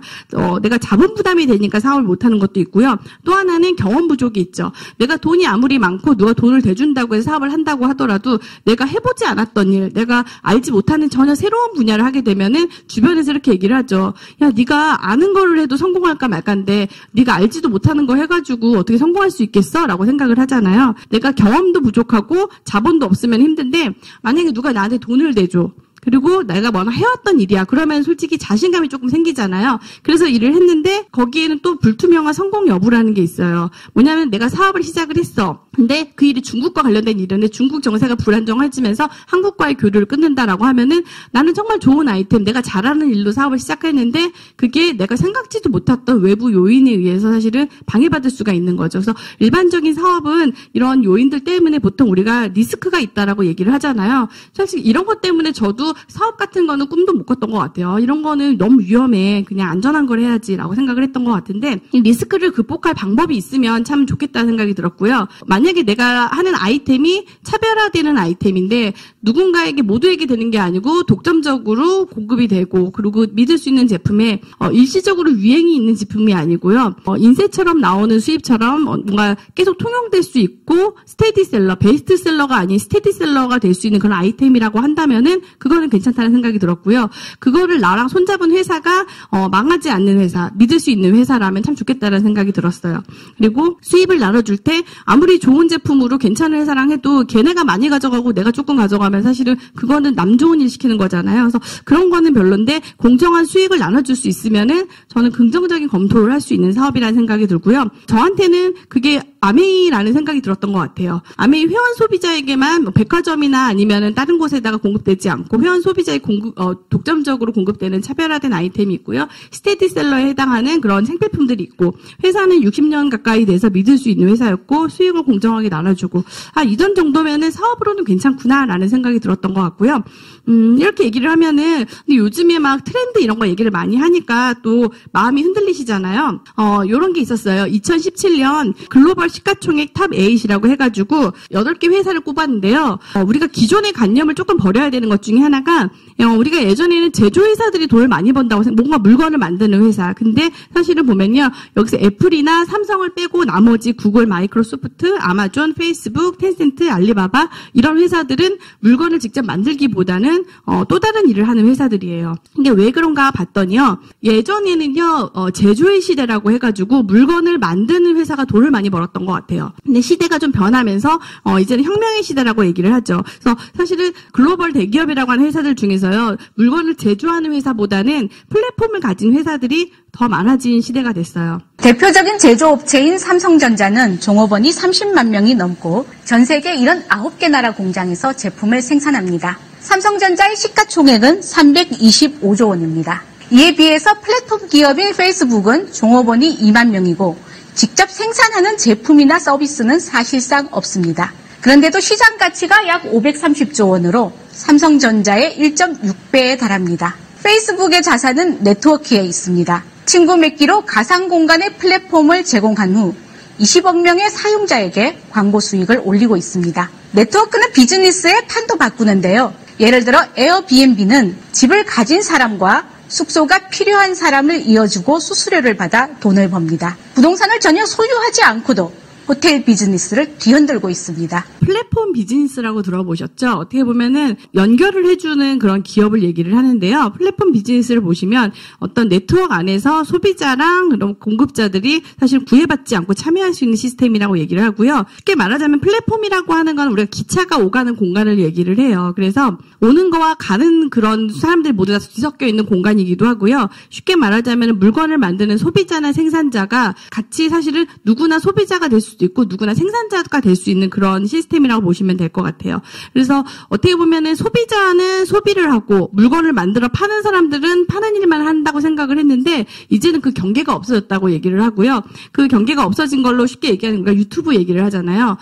내가 자본 부담이 되니까 사업을 못 하는 것도 있고요. 또 하나는 경험 부족이 있죠. 내가 돈이 아무리 많고 누가 돈을 대준다고 해서 사업을 한다고 하더라도 내가 해보지 않았던 일, 내가 알지 못하는 전혀 새로운 분야를 하게 되면은 주변에서 이렇게 얘기를 하죠. 야, 네가 아는 거를 해도 성공할까 말까인데 네가 알지도 못하는 거 해가지고 어떻게 성공할 수 있겠어? 라고 생각을 하잖아요. 내가 경험도 부족하고 자본도 없으면 힘든데 만약에 누가 나한테 돈을 대줘. 그리고 내가 뭐 해왔던 일이야. 그러면 솔직히 자신감이 조금 생기잖아요. 그래서 일을 했는데 거기에는 또 불투명한 성공 여부라는 게 있어요. 뭐냐면 내가 사업을 시작을 했어. 근데 그 일이 중국과 관련된 일인데 중국 정세가 불안정해지면서 한국과의 교류를 끊는다라고 하면은 나는 정말 좋은 아이템, 내가 잘하는 일로 사업을 시작했는데 그게 내가 생각지도 못했던 외부 요인에 의해서 사실은 방해받을 수가 있는 거죠. 그래서 일반적인 사업은 이런 요인들 때문에 보통 우리가 리스크가 있다라고 얘기를 하잖아요. 사실 이런 것 때문에 저도 사업 같은 거는 꿈도 못 꿨던 것 같아요. 이런 거는 너무 위험해. 그냥 안전한 걸 해야지라고 생각을 했던 것 같은데 이 리스크를 극복할 방법이 있으면 참 좋겠다는 생각이 들었고요. 만약에 내가 하는 아이템이 차별화되는 아이템인데 누군가에게 모두에게 되는 게 아니고 독점적으로 공급이 되고 그리고 믿을 수 있는 제품에 일시적으로 유행이 있는 제품이 아니고요. 인쇄처럼 나오는 수입처럼 뭔가 계속 통용될 수 있고 스테디셀러, 베스트셀러가 아닌 스테디셀러가 될 수 있는 그런 아이템이라고 한다면은 그거는 괜찮다는 생각이 들었고요. 그거를 나랑 손잡은 회사가 망하지 않는 회사, 믿을 수 있는 회사라면 참 좋겠다는 생각이 들었어요. 그리고 수입을 나눠줄 때 아무리 좋은 제품으로 괜찮은 회사랑 해도 걔네가 많이 가져가고 내가 조금 가져가면 사실은 그거는 남 좋은 일 시키는 거잖아요. 그래서 그런 거는 별론데 공정한 수익을 나눠줄 수 있으면은 저는 긍정적인 검토를 할 수 있는 사업이라는 생각이 들고요. 저한테는 그게 아메이라는 생각이 들었던 것 같아요. 아메이 회원 소비자에게만 백화점이나 아니면은 다른 곳에다가 공급되지 않고 회원 소비자의 독점적으로 공급되는 차별화된 아이템이 있고요. 스테디셀러에 해당하는 그런 생필품들이 있고 회사는 60년 가까이 돼서 믿을 수 있는 회사였고 수익을 공정하게 나눠주고 이런 정도면은 사업으로는 괜찮구나라는 생각이 들었던 것 같고요. 이렇게 얘기를 하면은 근데 요즘에 막 트렌드 이런 거 얘기를 많이 하니까 또 마음이 흔들리시잖아요. 이런 게 있었어요. 2017년 글로벌 시가총액 탑 8이라고 해가지고 8개 회사를 꼽았는데요. 우리가 기존의 관념을 조금 버려야 되는 것 중에 하나가 우리가 예전에는 제조회사들이 돈을 많이 번다고 뭔가 물건을 만드는 회사. 근데 사실은 보면요. 여기서 애플이나 삼성을 빼고 나머지 구글, 마이크로소프트, 아마존, 페이스북, 텐센트, 알리바바 이런 회사들은 물건을 직접 만들기보다는 또 다른 일을 하는 회사들이에요. 이게 왜 그런가 봤더니요. 예전에는요. 제조의 시대라고 해가지고 물건을 만드는 회사가 돈을 많이 벌었던 것 같아요. 근데 시대가 좀 변하면서 이제는 혁명의 시대라고 얘기를 하죠. 그래서 사실은 글로벌 대기업이라고 하는 회사들 중에서요. 물건을 제조하는 회사보다는 플랫폼을 가진 회사들이 더 많아진 시대가 됐어요. 대표적인 제조업체인 삼성전자는 종업원이 30만 명이 넘고 전 세계 79개 나라 공장에서 제품을 생산합니다. 삼성전자의 시가총액은 325조 원입니다. 이에 비해서 플랫폼 기업인 페이스북은 종업원이 2만 명이고 직접 생산하는 제품이나 서비스는 사실상 없습니다. 그런데도 시장 가치가 약 530조 원으로 삼성전자의 1.6배에 달합니다. 페이스북의 자산은 네트워크에 있습니다. 친구 맺기로 가상 공간의 플랫폼을 제공한 후 20억 명의 사용자에게 광고 수익을 올리고 있습니다. 네트워크는 비즈니스의 판도 바꾸는데요. 예를 들어 에어비앤비는 집을 가진 사람과 숙소가 필요한 사람을 이어주고 수수료를 받아 돈을 법니다. 부동산을 전혀 소유하지 않고도 호텔 비즈니스를 뒤흔들고 있습니다. 플랫폼 비즈니스라고 들어보셨죠? 어떻게 보면은 연결을 해주는 그런 기업을 얘기를 하는데요. 플랫폼 비즈니스를 보시면 어떤 네트워크 안에서 소비자랑 그런 공급자들이 사실 구애받지 않고 참여할 수 있는 시스템이라고 얘기를 하고요. 쉽게 말하자면 플랫폼이라고 하는 건 우리가 기차가 오가는 공간을 얘기를 해요. 그래서 오는 거와 가는 그런 사람들 모두 다 뒤섞여 있는 공간이기도 하고요. 쉽게 말하자면 물건을 만드는 소비자나 생산자가 같이 사실은 누구나 소비자가 될 수도 있고 누구나 생산자가 될 수 있는 그런 시스템이라고 보시면 될 것 같아요. 그래서 어떻게 보면은 소비자는 소비를 하고 물건을 만들어 파는 사람들은 파는 일만 한다고 생각을 했는데 이제는 그 경계가 없어졌다고 얘기를 하고요. 그 경계가 없어진 걸로 쉽게 얘기하는 우리가 유튜브 얘기를 하잖아요.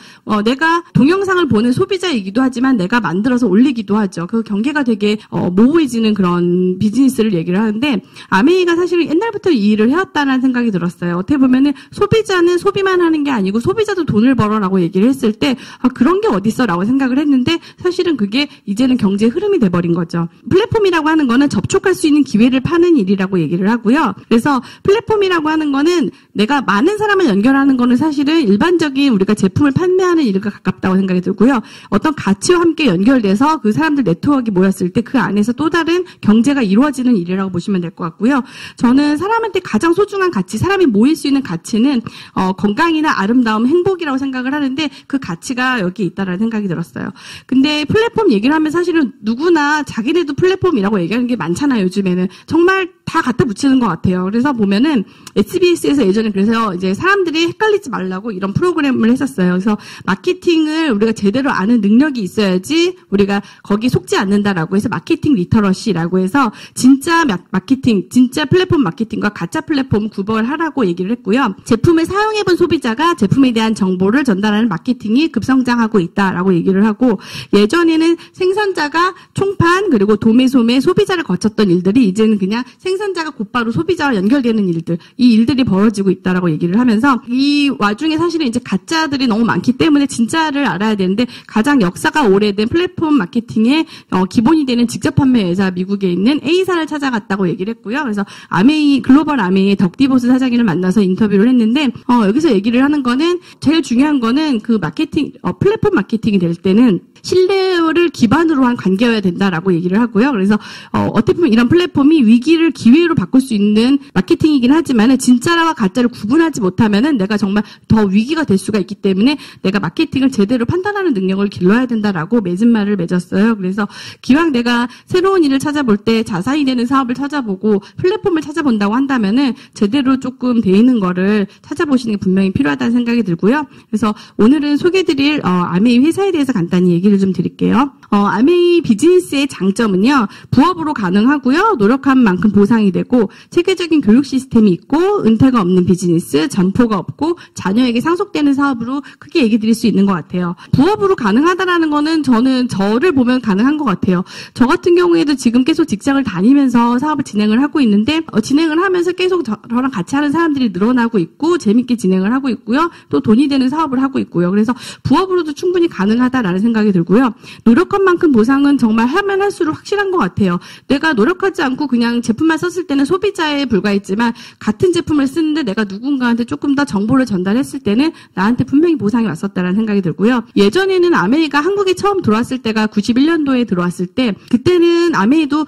내가 동영상을 보는 소비자이기도 하지만 내가 만들어서 올리기도 하죠. 그 경계가 되게 모호해지는 그런 비즈니스를 얘기를 하는데 아메이가 사실은 옛날부터 이 일을 해왔다는 생각이 들었어요. 어떻게 보면은 소비자는 소비만 하는 게 아니고 소비자도 돈을 벌어라고 얘기를 했을 때 그런 게 어딨어라고 생각을 했는데 사실은 그게 이제는 경제의 흐름이 돼버린 거죠. 플랫폼이라고 하는 거는 접촉할 수 있는 기회를 파는 일이라고 얘기를 하고요. 그래서 플랫폼이라고 하는 거는 내가 많은 사람을 연결하는 거는 사실은 일반적인 우리가 제품을 판매하는 일과 가깝다고 생각이 들고요. 어떤 가치와 함께 연결돼서 그 사람들 네트워크가 모였을 때 그 안에서 또 다른 경제가 이루어지는 일이라고 보시면 될 것 같고요. 저는 사람한테 가장 소중한 가치, 사람이 모일 수 있는 가치는 건강이나 아름다움, 행복이라고 생각을 하는데 그 가치가 여기 있다라는 생각이 들었어요. 근데 플랫폼 얘기를 하면 사실은 누구나 자기네도 플랫폼이라고 얘기하는 게 많잖아요. 요즘에는 정말 다 갖다 붙이는 것 같아요. 그래서 보면은 SBS에서 예전에 그래서 이제 사람들이 헷갈리지 말라고 이런 프로그램을 했었어요. 그래서 마케팅을 우리가 제대로 아는 능력이 있어야지 우리가 거기 속지 않는다라고 해서 마케팅 리터러시라고 해서 진짜 마케팅, 진짜 플랫폼 마케팅과 가짜 플랫폼 구별하라고 얘기를 했고요. 제품을 사용해본 소비자가 제품에 대한 정보를 전달하는 마케팅이 급성장하고 있다라고 얘기를 하고 예전에는 생산자가 총판 그리고 도매소매 소비자를 거쳤던 일들이 이제는 그냥 생산자가 곧바로 소비자와 연결되는 일들 이 일들이 벌어지고 있다라고 얘기를 하면서 이 와중에 사실은 이제 가짜들이 너무 많기 때문에 진짜를 알아야 되는데 가장 역사가 오래된 플랫폼 마케팅의 기본이 되는 직접 판매 회사 미국에 있는 A사를 찾아갔다고 얘기를 했고요. 그래서 아메이 글로벌 아메이의 덕디보스 사장님을 만나서 인터뷰를 했는데 여기서 얘기를 하는 거는 제일 중요한 거는 그 마케팅 플랫폼 마케팅이 될 때는 신뢰를 기반으로 한 관계여야 된다라고 얘기를 하고요. 그래서 어떻게 보면 이런 플랫폼이 위기를 기회로 바꿀 수 있는 마케팅이긴 하지만 진짜와 가짜를 구분하지 못하면은 내가 정말 더 위기가 될 수가 있기 때문에 내가 마케팅을 제대로 판단하는 능력을 길러야 된다라고 맺은 말을 맺었어요. 그래서 기왕 내가 새로운 일을 찾아볼 때 자산이 되는 사업을 찾아보고 플랫폼을 찾아본다고 한다면은 제대로 조금 돼 있는 거를 찾아보시는 게 분명히 필요하다는 생각이 들고요. 그래서 오늘은 소개드릴 아메이 회사에 대해서 간단히 얘기를 좀 드릴게요. 아메이 비즈니스의 장점은요. 부업으로 가능하고요. 노력한 만큼 보상이 되고 체계적인 교육 시스템이 있고 은퇴가 없는 비즈니스, 점포가 없고 자녀에게 상속되는 사업으로 크게 얘기 드릴 수 있는 것 같아요. 부업으로 가능하다라는 거는 저는 저를 보면 가능한 것 같아요. 저 같은 경우에도 지금 계속 직장을 다니면서 사업을 진행을 하고 있는데 진행을 하면서 계속 저랑 같이 하는 사람들이 늘어나고 있고 재밌게 진행을 하고 있고요. 또 돈이 되는 사업을 하고 있고요. 그래서 부업으로도 충분히 가능하다라는 생각이 들고요. 노력한 만큼 보상은 정말 하면 할수록 확실한 것 같아요. 내가 노력하지 않고 그냥 제품만 썼을 때는 소비자에 불과했지만 같은 제품을 쓰는데 내가 누군가한테 조금 더 정보를 전달했을 때는 나한테 분명히 보상이 왔었다라는 생각이 들고요. 예전에는 아메이가 한국에 처음 들어왔을 때가 91년도에 들어왔을 때 그때는 아메이도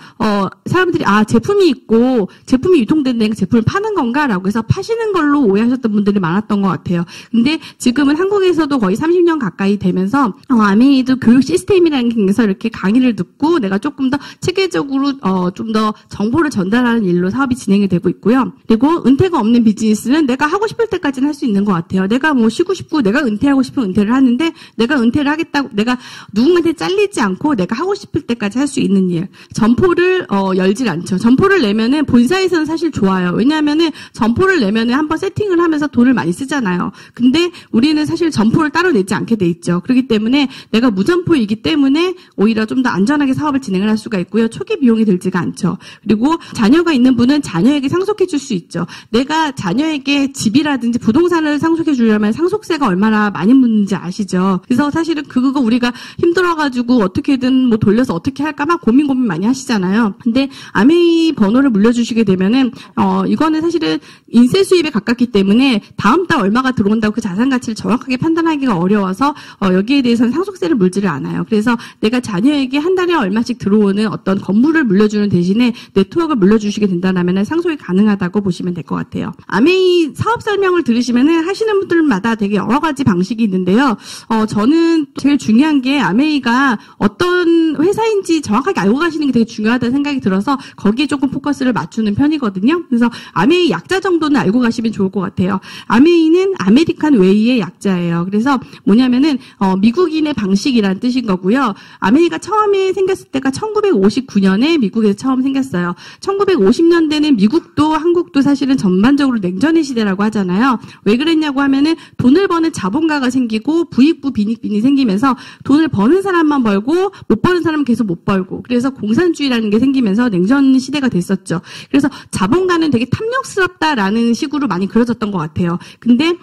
사람들이 제품이 있고 제품이 유통되는 제품을 파는 건가라고 해서 파시는 걸로 오해하셨던 분들이 많았던 것 같아요. 근데 지금은 한국에서도 거의 30년 가까이 되면서 아메이도 교육 시스템이라는 게서 이렇게 강의를 듣고 내가 조금 더 체계적으로 좀 더 정보를 전달하는 일로 사업이 진행이 되고 있고요. 그리고 은퇴가 없는 비즈니스는 내가 하고 싶을 때까지는 할 수 있는 것 같아요. 내가 뭐 쉬고 싶고 내가 은퇴하고 싶으면 은퇴를 하는데 내가 은퇴를 하겠다고 내가 누군가한테 잘리지 않고 내가 하고 싶을 때까지 할 수 있는 일. 점포를 열질 않죠. 점포를 내면은 본사에서는 사실 좋아요. 왜냐하면은 점포를 내면은 한번 세팅을 하면서 돈을 많이 쓰잖아요. 근데 우리는 사실 점포를 따로 내지 않게 돼 있죠. 그렇기 때문에 내가 무조건 무점포이기 때문에 오히려 좀 더 안전하게 사업을 진행을 할 수가 있고요. 초기 비용이 들지가 않죠. 그리고 자녀가 있는 분은 자녀에게 상속해 줄 수 있죠. 내가 자녀에게 집이라든지 부동산을 상속해 주려면 상속세가 얼마나 많이 묻는지 아시죠? 그래서 사실은 그거 우리가 힘들어가지고 어떻게든 뭐 돌려서 어떻게 할까 막 고민 많이 하시잖아요. 근데 아메이 번호를 물려주시게 되면은 이거는 사실은 인세 수입에 가깝기 때문에 다음 달 얼마가 들어온다고 그 자산 가치를 정확하게 판단하기가 어려워서 여기에 대해서는 상속세를 물지를 않아요. 그래서 내가 자녀에게 한 달에 얼마씩 들어오는 어떤 건물을 물려주는 대신에 네트워크를 물려주시게 된다면 상속이 가능하다고 보시면 될 것 같아요. 아메이 사업 설명을 들으시면은 하시는 분들마다 되게 여러 가지 방식이 있는데요. 저는 제일 중요한 게 아메이가 어떤 회사인지 정확하게 알고 가시는 게 되게 중요하다는 생각이 들어서 거기에 조금 포커스를 맞추는 편이거든요. 그래서 아메이 약자 정도는 알고 가시면 좋을 것 같아요. 아메이는 아메리칸 웨이의 약자예요. 그래서 뭐냐면은 미국인의 방식이라는 뜻인 거고요. 아메이가 처음에 생겼을 때가 1959년에 미국에서 처음 생겼어요. 1950년대는 미국도 한국도 사실은 전반적으로 냉전의 시대라고 하잖아요. 왜 그랬냐고 하면은 돈을 버는 자본가가 생기고 부익부 빈익빈이 생기면서 돈을 버는 사람만 벌고 못 버는 사람은 계속 못 벌고 그래서 공산주의라는 게 생기면서 냉전 시대가 됐었죠. 그래서 자본가는 되게 탐욕스럽다라는 식으로 많이 그려졌던 것 같아요. 근데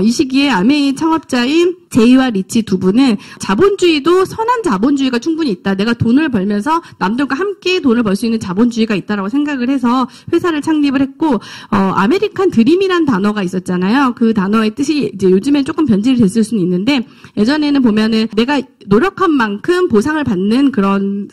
이 시기에 아메이 창업자인 제이와 리치 두 분은 자본주의도 선한 자본주의가 충분히 있다. 내가 돈을 벌면서 남들과 함께 돈을 벌 수 있는 자본주의가 있다라고 생각을 해서 회사를 창립을 했고 아메리칸 드림이란 단어가 있었잖아요. 그 단어의 뜻이 이제 요즘엔 조금 변질이 됐을 수는 있는데 예전에는 보면은 내가 노력한 만큼 보상을 받는 그런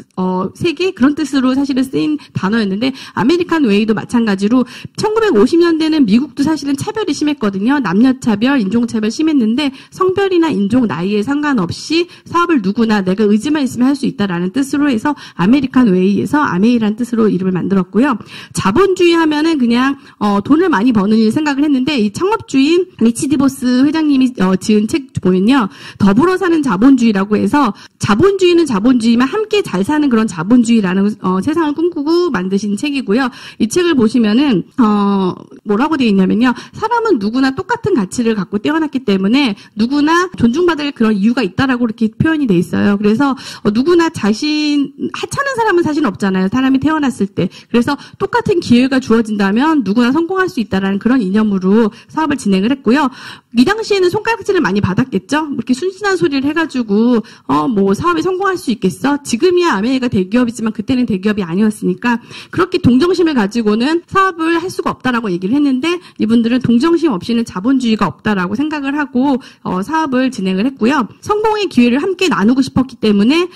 세계 그런 뜻으로 사실은 쓰인 단어였는데 아메리칸 웨이도 마찬가지로 1950년대는 미국도 사실은 차별이 심했거든요. 남녀차별, 인종차별 심했는데 성별이나 인종, 나이에 상관없이 사업을 누구나 내가 의지만 있으면 할 수 있다라는 뜻으로 해서 아메리칸 웨이에서 아메이라는 뜻으로 이름을 만들었고요. 자본주의 하면은 그냥 돈을 많이 버는 일 생각을 했는데 이 창업주인 리치 디보스 회장님이 지은 책 보면요. 더불어 사는 자본주의라고 해서 자본주의는 자본주의만 함께 잘 사는 그런 자본주의라는 세상을 꿈꾸고 만드신 책이고요. 이 책을 보시면은 뭐라고 되어 있냐면요. 사람은 누구나 똑같은 가치를 갖고 태어났기 때문에 누구나 존중받을 그런 이유가 있다라고 이렇게 표현이 돼 있어요. 그래서 누구나 자신 하찮은 사람은 사실 없잖아요. 사람이 태어났을 때. 그래서 똑같은 기회가 주어진다면 누구나 성공할 수 있다라는 그런 이념으로 사업을 진행을 했고요. 이 당시에는 손가락질을 많이 받았겠죠. 이렇게 순진한 소리를 해가지고 뭐 사업에 성공할 수 있겠어? 지금이야 아메리카 대기업이지만 그때는 대기업이 아니었으니까 그렇게 동정심을 가지고는 사업을 할 수가 없다라고 얘기를 했는데 이분들은 동정심 없이는 자본주의가 없다라고 생각을 하고 사업을 진행을 했고요. 성공의 기회를 함께 나누고 싶었기 때문에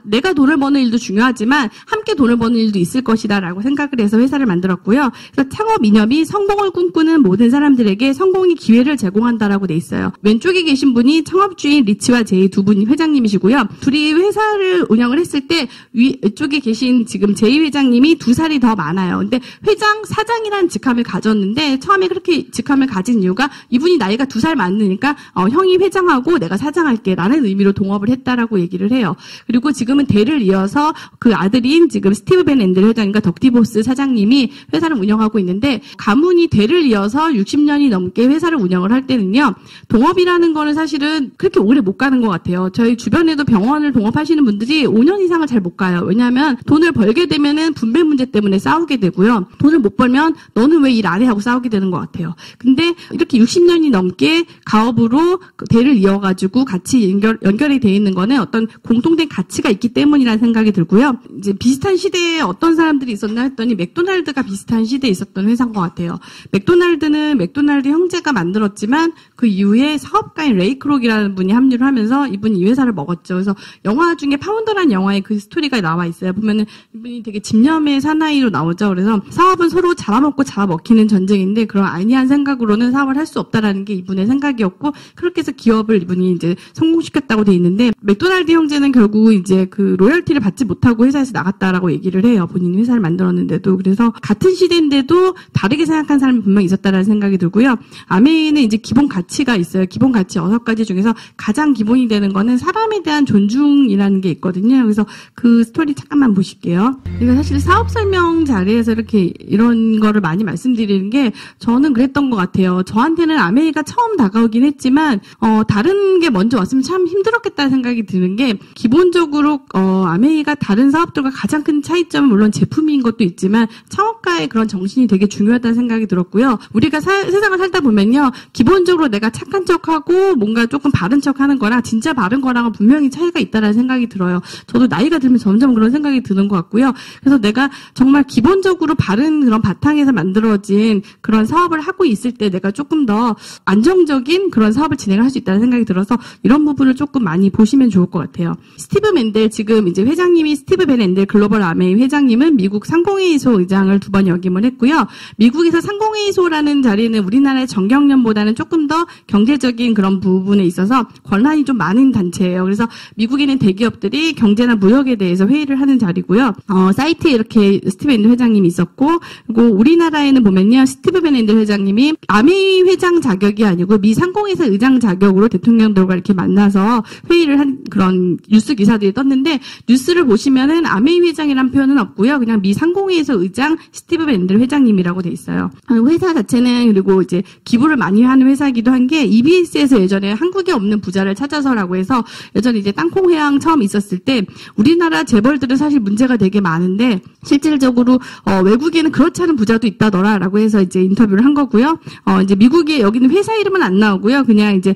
내가 돈을 버는 일도 중요하지만 함께 돈을 버는 일도 있을 것이다라고 생각을 해서 회사를 만들었고요. 그래서 창업 이념이 성공을 꿈꾸는 모든 사람들에게 성공의 기회를 제공한다라고 돼 있어요. 왼쪽에 계신 분이 창업주인 리치와 제이 두 분이 회장님이시고요. 둘이 회사를 운영을 했을 때 위쪽에 계신 지금 제이 회장님이 2살이 더 많아요. 근데 회장, 사장이라는 직함을 가졌는데 처음에 그렇게 직함을 가진 이유가 이분이 나이가 2살 많으니까 형이 회장하고 내가 사장할게라는 의미로 동업을 했다라고 얘기를 해요. 그리고 지금은 대를 이어서 그 아들인 지금 스티브 벤 앤들 회장과 덕디보스 사장님이 회사를 운영하고 있는데 가문이 대를 이어서 60년이 넘게 회사를 운영을 할 때는요. 동업이라는 거는 사실은 그렇게 오래 못 가는 것 같아요. 저희 주변에도 병원을 동업하시는 분들이 5년 이상을 잘 못 가요. 왜냐하면 돈을 벌게 되면은 분배 문제 때문에 싸우게 되고요. 돈을 못 벌면 너는 왜 일 안 해? 하고 싸우게 되는 것 같아요. 근데 이렇게 60년이 넘게 가업으로 대를 이어가지고 같이 연결이 되어 있는 거는 어떤 공통된 가치가 있기 때문이라는 생각이 들고요. 이제 비슷한 시대에 어떤 사람들이 있었나 했더니 맥도날드가 비슷한 시대에 있었던 회사인 것 같아요. 맥도날드는 맥도날드 형제가 만들었지만 그 이후에 사업가인 레이 크록이라는 분이 합류를 하면서 이분이 이 회사를 먹었죠. 그래서 영화 중에 파운더라는 영화에 그 스토리가 나와 있어요. 보면은 이분이 되게 집념의 사나이로 나오죠. 그래서 사업은 서로 잡아먹고 잡아먹히는 전쟁인데 그런 아니한 생각으로는 사업을 할 수 없다라는 게 이분의 생각이었고 그렇게 해서 기업을 이분이 이제 성공시켰다고 돼 있는데 맥도날드 형제는 결국 이제 그 로열티를 받지 못하고 회사에서 나갔다라고 얘기를 해요. 본인이 회사를 만들었는데도. 그래서 같은 시대인데도 다르게 생각한 사람이 분명히 있었다라는 생각이 들고요. 아메이는 회사에는 이제 기본 가치가 있어요. 기본 가치 6가지 중에서 가장 기본이 되는 거는 사람에 대한 존중이라는 게 있거든요. 그래서 그 스토리 잠깐만 보실게요. 그러니까 사실 사업 설명 자리에서 이렇게 이런 거를 많이 말씀드리는 게 저는 그랬던 것 같아요. 저한테는 아메이가 처음 다가오긴 했지만 다른 게 먼저 왔으면 참 힘들었겠다는 생각이 드는 게 기본적으로 아메이가 다른 사업들과 가장 큰 차이점은 물론 제품인 것도 있지만 창업가의 그런 정신이 되게 중요하다는 생각이 들었고요. 우리가 세상을 살다 보면요. 기본적으로 내가 착한 척하고 뭔가 조금 바른 척하는 거랑 진짜 바른 거랑은 분명히 차이가 있다는 생각이 들어요. 저도 나이가 들면 점점 그런 생각이 드는 것 같고요. 그래서 내가 정말 기본적으로 바른 그런 바탕에서 만들어진 그런 사업을 하고 있을 때 내가 조금 더 안정적인 그런 사업을 진행을 할 수 있다는 생각이 들어서 이런 부분을 조금 많이 보시면 좋을 것 같아요. 스티브 맨델 지금 이제 회장님이 스티브 벤 앤델 글로벌 아메이 회장님은 미국 상공회의소 의장을 2번 역임을 했고요. 미국에서 상공회의소라는 자리는 우리나라의 정경련보다는 조금 더 경제적인 그런 부분에 있어서 권한이 좀 많은 단체예요. 그래서 미국에는 대기업들이 경제나 무역에 대해서 회의를 하는 자리고요. 사이트에 이렇게 스티브 앤델 회장님이 있었고 그리고 우리나라에는 보면요. 스티브 벤 앤델 회장님이 아메이 회장 자격이 아니고 미 상공회의소 의장 자격으로 대통령들과 이렇게 만나서 회의를 한 그런 뉴스 기사들이 떴는데 뉴스를 보시면은 아메이 회장이라는 표현은 없고요. 그냥 미 상공회의소 의장 스티브 벤 앤델 회장님이라고 돼 있어요. 회사 자체는 그리고 이제 기부를 많이 하는 회사이기도 한 게 EBS에서 예전에 한국에 없는 부자를 찾아서라고 해서 예전에 이제 땅콩 회항 처음 있었을 때 우리나라 재벌들은 사실 문제가 되게 많은데 실질적으로 외국에는 그렇지 않은 부자도 있다더라라고 해서 이제 인터뷰를 한 거고요. 이제 미국에 여기는 회사 이름은 안 나오고요. 그냥 이제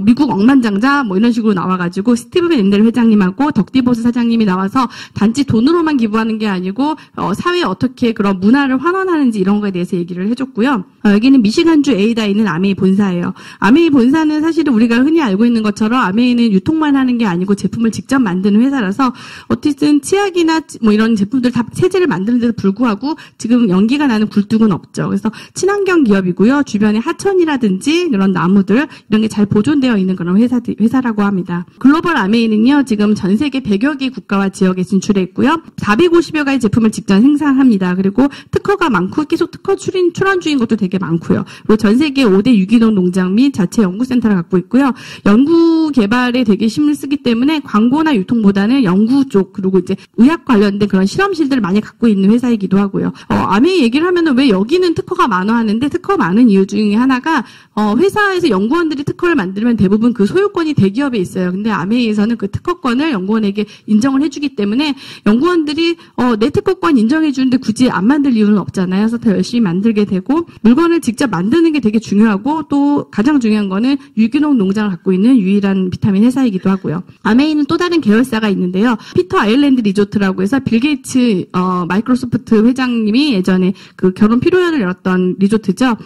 미국 억만장자 뭐 이런 식으로 나와가지고 스티브 벤 앤델 회장님하고 덕디보스 사장님이 나와서 단지 돈으로만 기부하는 게 아니고 사회에 어떻게 그런 문화를 환원하는지 이런 거에 대해서 얘기를 해줬고요. 여기는 미시간주 에이다에 있는 아메이 본사예요. 아메이 본사는 사실은 우리가 흔히 알고 있는 것처럼 아메이는 유통만 하는 게 아니고 제품을 직접 만드는 회사라서 어쨌든 치약이나 뭐 이런 제품들 다 세제를 만드는 데도 불구하고 지금 연기가 나는 굴뚝은 없죠. 그래서 친환경 기업이고요. 주변에 하천이라든지 그런 나무들 이런 게 잘 보존되어 있는 그런 회사라고 합니다. 글로벌 아메이는요. 지금 전 세계 100여 개 국가와 지역에 진출해 있고요. 450여 가지 제품을 직접 생산합니다. 그리고 특허가 많고 계속 특허 출원 중인 것도 되게 많고요. 그리고 전 세계 5대 유기농 농장 및 자체 연구센터를 갖고 있고요. 연구 개발에 되게 힘을 쓰기 때문에 광고나 유통보다는 연구 쪽 그리고 이제 의학 관련된 그런 실험실들을 많이 갖고 있는 회사이기도 하고요. 아메이 얘기를 하면은 왜 여기는 특허가 많아 하는데 특허 많은 이유 중에 하나가 회사에서 연구원들이 특허를 만들면 대부분 그 소유권이 대기업에 있어요. 근데 아메이에서는 그 특허권을 연구원에게 인정을 해주기 때문에 연구원들이 내 특허권 인정해 주는데 굳이 안 만들 이유는 없잖아요. 그래서 더 열심히 만들게 되고 물건을 직접 만드는 게 되게 중요하고 또 가장 중요한 거는 유기농 농장을 갖고 있는 유일한 비타민 회사이기도 하고요. 아메이는 또 다른 계열사가 있는데요. 피터 아일랜드 리조트라고 해서 빌 게이츠 마이크로소프트 회장님이 예전에 그 결혼 피로연을 열었던 리조트죠.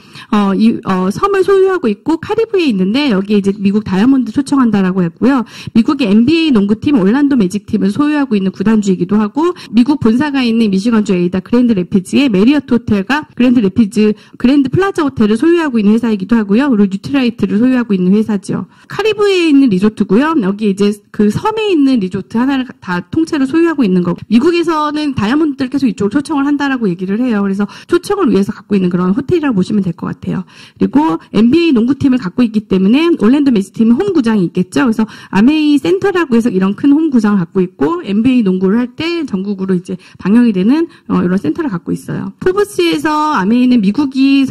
이 섬을 소유하고 있고 카리브해에 있는데 여기에 이제 미국 다이아몬드 초청한다라고 했고요. 미국의 NBA 농구팀 올란도 매직팀을 소유하고 있는 구단주이기도 하고 미국 본사가 있는 미시건주 에이다 그랜드 래피즈의 메리어트 호텔과 그랜드 플라자 호텔을 소유하고 있는 회사이기도 하고요. 그리고 뉴트라이트를 소유하고 있는 회사죠. 카리브해에 있는 리조트고요. 여기 이제 그 섬에 있는 리조트 하나를 다 통째로 소유하고 있는 거고 미국에서는 다이아몬드들 계속 이쪽으로 초청을 한다라고 얘기를 해요. 그래서 초청을 위해서 갖고 있는 그런 호텔이라고 보시면 될 것 같아요. 그리고 NBA 농구팀을 갖고 있기 때문에 올랜도 매직팀은 홈구장이 있겠죠. 그래서 아메이 센터라고 해서 이런 큰 홈구장을 갖고 있고 NBA 농구를 할 때 전국으로 이제 방영이 되는 이런 센터를 갖고 있어요. 포브스에서 아메이는 미국이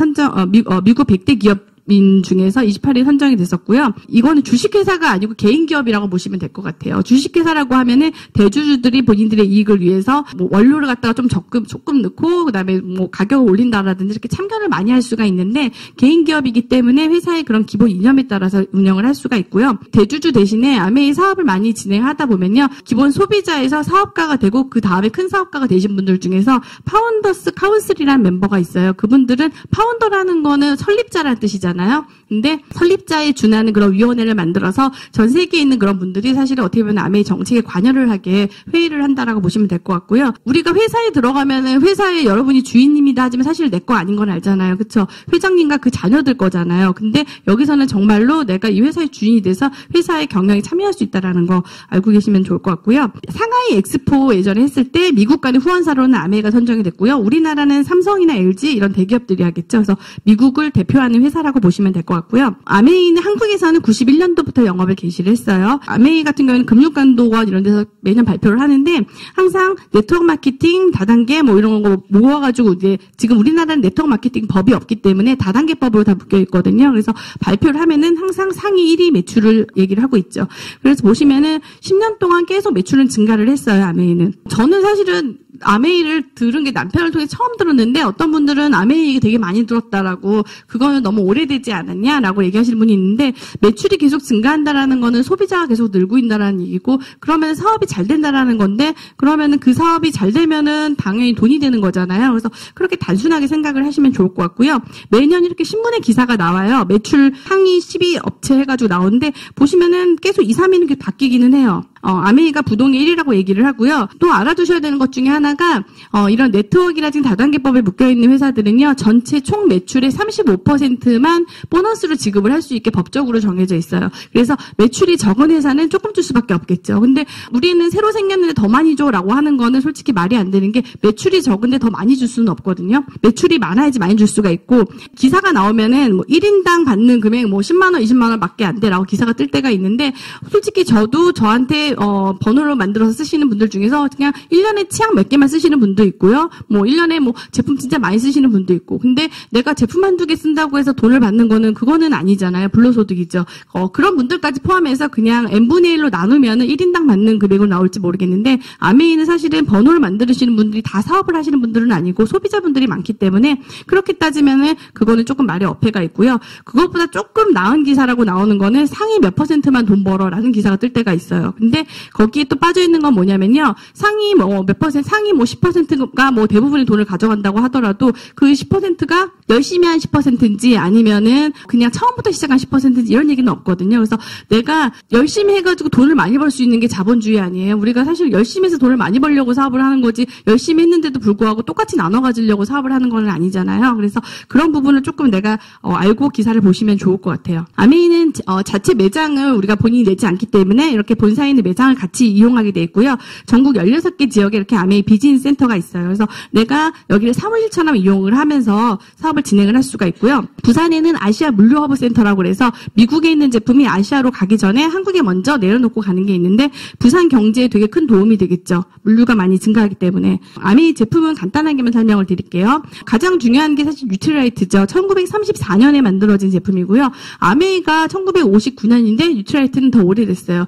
미국 100대 기업 민 중에서 28위 선정이 됐었고요. 이거는 주식회사가 아니고 개인기업이라고 보시면 될 것 같아요. 주식회사라고 하면은 대주주들이 본인들의 이익을 위해서 뭐 원료를 갖다가 좀 조금 넣고 그다음에 뭐 가격을 올린다라든지 이렇게 참견을 많이 할 수가 있는데 개인기업이기 때문에 회사의 그런 기본 이념에 따라서 운영을 할 수가 있고요. 대주주 대신에 아메이 사업을 많이 진행하다 보면요. 기본 소비자에서 사업가가 되고 그 다음에 큰 사업가가 되신 분들 중에서 파운더스 카운슬이라는 멤버가 있어요. 그분들은 파운더라는 거는 설립자라는 뜻이잖아요. 근데 설립자에 준하는 그런 위원회를 만들어서 전 세계에 있는 그런 분들이 사실은 어떻게 보면 아메이 정책에 관여를 하게 회의를 한다라고 보시면 될 것 같고요. 우리가 회사에 들어가면은 회사에 여러분이 주인님이다 하지만 사실 내 거 아닌 건 알잖아요. 그렇죠? 회장님과 그 자녀들 거잖아요. 근데 여기서는 정말로 내가 이 회사의 주인이 돼서 회사의 경영에 참여할 수 있다라는 거 알고 계시면 좋을 것 같고요. 상하이 엑스포 예전에 했을 때 미국 간의 후원사로는 아메이가 선정이 됐고요. 우리나라는 삼성이나 LG 이런 대기업들이 하겠죠. 그래서 미국을 대표하는 회사라고 회사라고 보시면 될 것 같고요. 아메이는 한국에서는 91년도부터 영업을 개시를 했어요. 아메이 같은 경우는 금융감독원 이런 데서 매년 발표를 하는데 항상 네트워크 마케팅 다단계 뭐 이런 거 모아가지고 이제 지금 우리나라는 네트워크 마케팅 법이 없기 때문에 다단계법으로 다 묶여 있거든요. 그래서 발표를 하면은 항상 상위 1위 매출을 얘기를 하고 있죠. 그래서 보시면은 10년 동안 계속 매출은 증가를 했어요. 아메이는. 저는 사실은 아메이를 들은 게 남편을 통해 처음 들었는데 어떤 분들은 아메이 되게 많이 들었다라고 그거는 너무 오래되지 않았냐라고 얘기하시는 분이 있는데 매출이 계속 증가한다라는 거는 소비자가 계속 늘고 있다라는 얘기고 그러면 사업이 잘 된다라는 건데 그러면은 그 사업이 잘 되면은 당연히 돈이 되는 거잖아요. 그래서 그렇게 단순하게 생각을 하시면 좋을 것 같고요. 매년 이렇게 신문에 기사가 나와요. 매출 상위 10위 업체 해가지고 나오는데 보시면은 계속 2, 3위는 이렇게 바뀌기는 해요. 아메이가 부동의 1위라고 얘기를 하고요. 또 알아두셔야 되는 것 중에 하나가 이런 네트워크라든지 다단계법에 묶여있는 회사들은요. 전체 총 매출의 35%만 보너스로 지급을 할 수 있게 법적으로 정해져 있어요. 그래서 매출이 적은 회사는 조금 줄 수밖에 없겠죠. 근데 우리는 새로 생겼는데 더 많이 줘라고 하는 거는 솔직히 말이 안 되는 게 매출이 적은데 더 많이 줄 수는 없거든요. 매출이 많아야지 많이 줄 수가 있고 기사가 나오면은 뭐 1인당 받는 금액 뭐 10만 원, 20만 원밖에 안 돼라고 기사가 뜰 때가 있는데 솔직히 저도 저한테 번호를 만들어서 쓰시는 분들 중에서 그냥 1년에 치약 몇 개만 쓰시는 분도 있고요. 뭐 1년에 뭐 제품 진짜 많이 쓰시는 분도 있고. 근데 내가 제품 한두 개 쓴다고 해서 돈을 받는 거는 그거는 아니잖아요. 불로소득이죠. 그런 분들까지 포함해서 그냥 n분의 1로 나누면은 1인당 받는 금액으로 나올지 모르겠는데 아메이는 사실은 번호를 만드시는 분들이 다 사업을 하시는 분들은 아니고 소비자분들이 많기 때문에 그렇게 따지면은 그거는 조금 말에 어폐가 있고요. 그것보다 조금 나은 기사라고 나오는 거는 상위 몇 %만 돈 벌어라는 기사가 뜰 때가 있어요. 근데 거기에 또 빠져 있는 건 뭐냐면요. 상위 뭐 몇 %, 상위 뭐 10%가 뭐 대부분의 돈을 가져간다고 하더라도 그 10%가 열심히 한 10%인지 아니면은 그냥 처음부터 시작한 10%인지 이런 얘기는 없거든요. 그래서 내가 열심히 해가지고 돈을 많이 벌 수 있는 게 자본주의 아니에요. 우리가 사실 열심히 해서 돈을 많이 벌려고 사업을 하는 거지 열심히 했는데도 불구하고 똑같이 나눠 가지려고 사업을 하는 건 아니잖아요. 그래서 그런 부분을 조금 내가 알고 기사를 보시면 좋을 것 같아요. 아메이는 자체 매장을 우리가 본인이 내지 않기 때문에 이렇게 본사에 있는 매장을 같이 이용하게 돼 있고요. 전국 16개 지역에 이렇게 아메이 비즈니스 센터가 있어요. 그래서 내가 여기를 사무실처럼 이용을 하면서 사업을 진행을 할 수가 있고요. 부산에는 아시아 물류허브 센터라고 해서 미국에 있는 제품이 아시아로 가기 전에 한국에 먼저 내려놓고 가는 게 있는데 부산 경제에 되게 큰 도움이 되겠죠. 물류가 많이 증가하기 때문에. 아메이 제품은 간단하게만 설명을 드릴게요. 가장 중요한 게 사실 뉴트라이트죠. 1934년에 만들어진 제품이고요. 아메이가 1959년인데 뉴트라이트는 더 오래됐어요.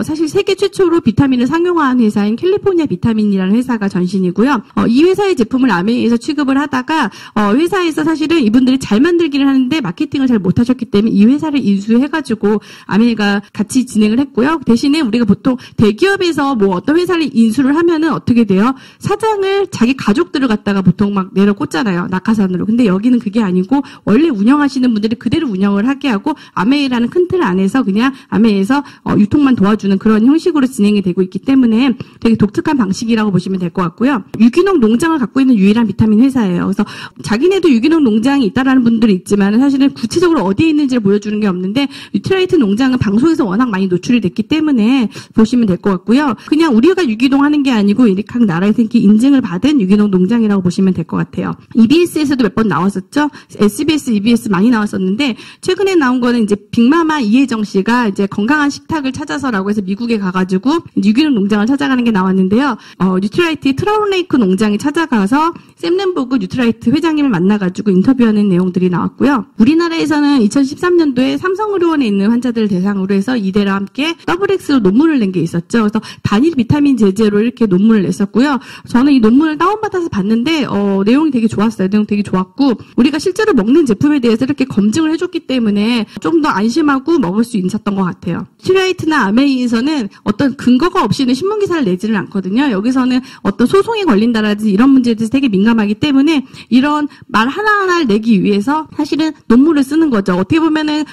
사실 세계 최초로 비타민을 상용화한 회사인 캘리포니아 비타민이라는 회사가 전신이고요. 이 회사의 제품을 아메이에서 취급을 하다가 회사에서 사실은 이분들이 잘 만들기를 하는데 마케팅을 잘 못하셨기 때문에 이 회사를 인수해가지고 아메이가 같이 진행을 했고요. 대신에 우리가 보통 대기업에서 뭐 어떤 회사를 인수를 하면은 어떻게 돼요? 사장을 자기 가족들을 갖다가 보통 막 내려 꽂잖아요. 낙하산으로. 근데 여기는 그게 아니고 원래 운영하시는 분들이 그대로 운영을 하게 하고 아메이라는 큰 틀 안에서 그냥 아메이에서 유통만 도와주는 그런 형식으로 진행이 되고 있기 때문에 되게 독특한 방식이라고 보시면 될 것 같고요. 유기농 농장을 갖고 있는 유일한 비타민 회사예요. 그래서 자기네도 유기농 농장이 있다라는 분들이 있지만 사실은 구체적으로 어디에 있는지를 보여주는 게 없는데 뉴트라이트 농장은 방송에서 워낙 많이 노출이 됐기 때문에 보시면 될 것 같고요. 그냥 우리가 유기농 하는 게 아니고 각 나라에서 이렇게 인증을 받은 유기농 농장이라고 보시면 될 것 같아요. EBS에서도 몇 번 나왔었죠. SBS, EBS 많이 나왔었는데 최근에 나온 거는 이제 빅마마 이혜정 씨가 이제 건강한 식탁을 찾아서라고 해서 미국에 가가지고 유기농 농장을 찾아가는 게 나왔는데요. 뉴트라이트의 트라운레이크 농장에 찾아가서 샘 램보그 뉴트라이트 회장님을 만나가지고 인터뷰하는 내용들이 나왔고요. 우리나라에서는 2013년도에 삼성의료원에 있는 환자들을 대상으로 해서 이대랑 함께 더블X로 논문을 낸 게 있었죠. 그래서 단일 비타민 제제로 이렇게 논문을 냈었고요. 저는 이 논문을 다운받아서 봤는데 내용이 되게 좋았어요. 내용 되게 좋았고 우리가 실제로 먹는 제품에 대해서 이렇게 검증을 해줬기 때문에 좀 더 안심하고 먹을 수 있었던 것 같아요. 뉴트라이트나 아메이에서는 어떤 근거가 없이는 신문기사를 내지는 않거든요. 여기서는 어떤 소송이 걸린다라든지 이런 문제에 대해서 되게 민감하기 때문에 이런 말 하나하나를 내기 위해서 사실은 논문을 쓰는 거죠. 어떻게 보면은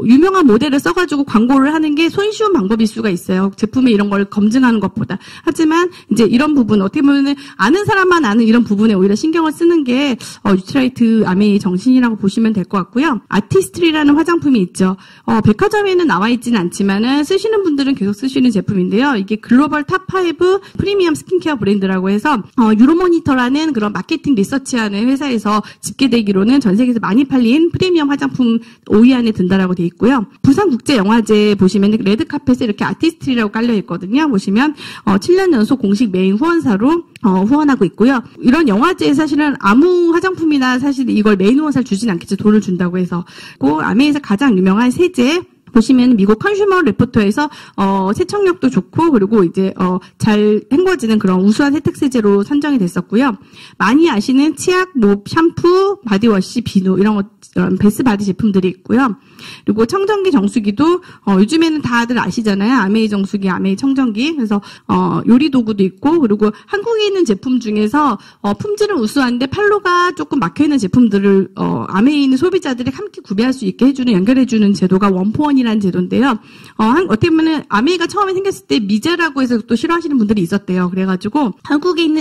유명한 모델을 써가지고 광고를 하는 게 손쉬운 방법일 수가 있어요. 제품에 이런 걸 검증하는 것보다. 하지만 이제 이런 부분 어떻게 보면은 아는 사람만 아는 이런 부분에 오히려 신경을 쓰는 게 뉴트라이트 아메이 정신이라고 보시면 될 것 같고요. 아티스트리라는 화장품이 있죠. 백화점에는 나와 있지는 않지만은 쓰시는 분들은 계속 쓰시는 제품인데요. 이게 글로벌 탑5 프리미엄 스킨케어 브랜드라고 해서 유로모니터라는 그런 마케팅 리서치하는 회사에서 집계된 집계되기로는 전 세계에서 많이 팔린 프리미엄 화장품 5위 안에 든다라고 돼 있고요. 부산국제영화제 보시면 레드카펫에 이렇게 아티스트리라고 깔려 있거든요. 보시면 7년 연속 공식 메인 후원사로 후원하고 있고요. 이런 영화제에 사실은 아무 화장품이나 사실 이걸 메인 후원사를 주진 않겠죠. 돈을 준다고 해서. 아메이에서 가장 유명한 세제 보시면 미국 컨슈머 리포터에서 세척력도 좋고 그리고 이제 잘 헹궈지는 그런 우수한 세탁 세제로 선정이 됐었고요. 많이 아시는 치약, 샴푸, 바디워시, 비누 이런 베스 바디 제품들이 있고요. 그리고 청정기, 정수기도 요즘에는 다들 아시잖아요. 아메이 정수기, 아메이 청정기. 그래서 요리 도구도 있고 그리고 한국에 있는 제품 중에서 품질은 우수한데 판로가 조금 막혀 있는 제품들을 아메이에 있는 소비자들이 함께 구매할 수 있게 해주는 연결해주는 제도가 원포원이라는 제도인데요. 어떻게 보면은 아메이가 처음에 생겼을 때 미제라고 해서 또 싫어하시는 분들이 있었대요. 그래가지고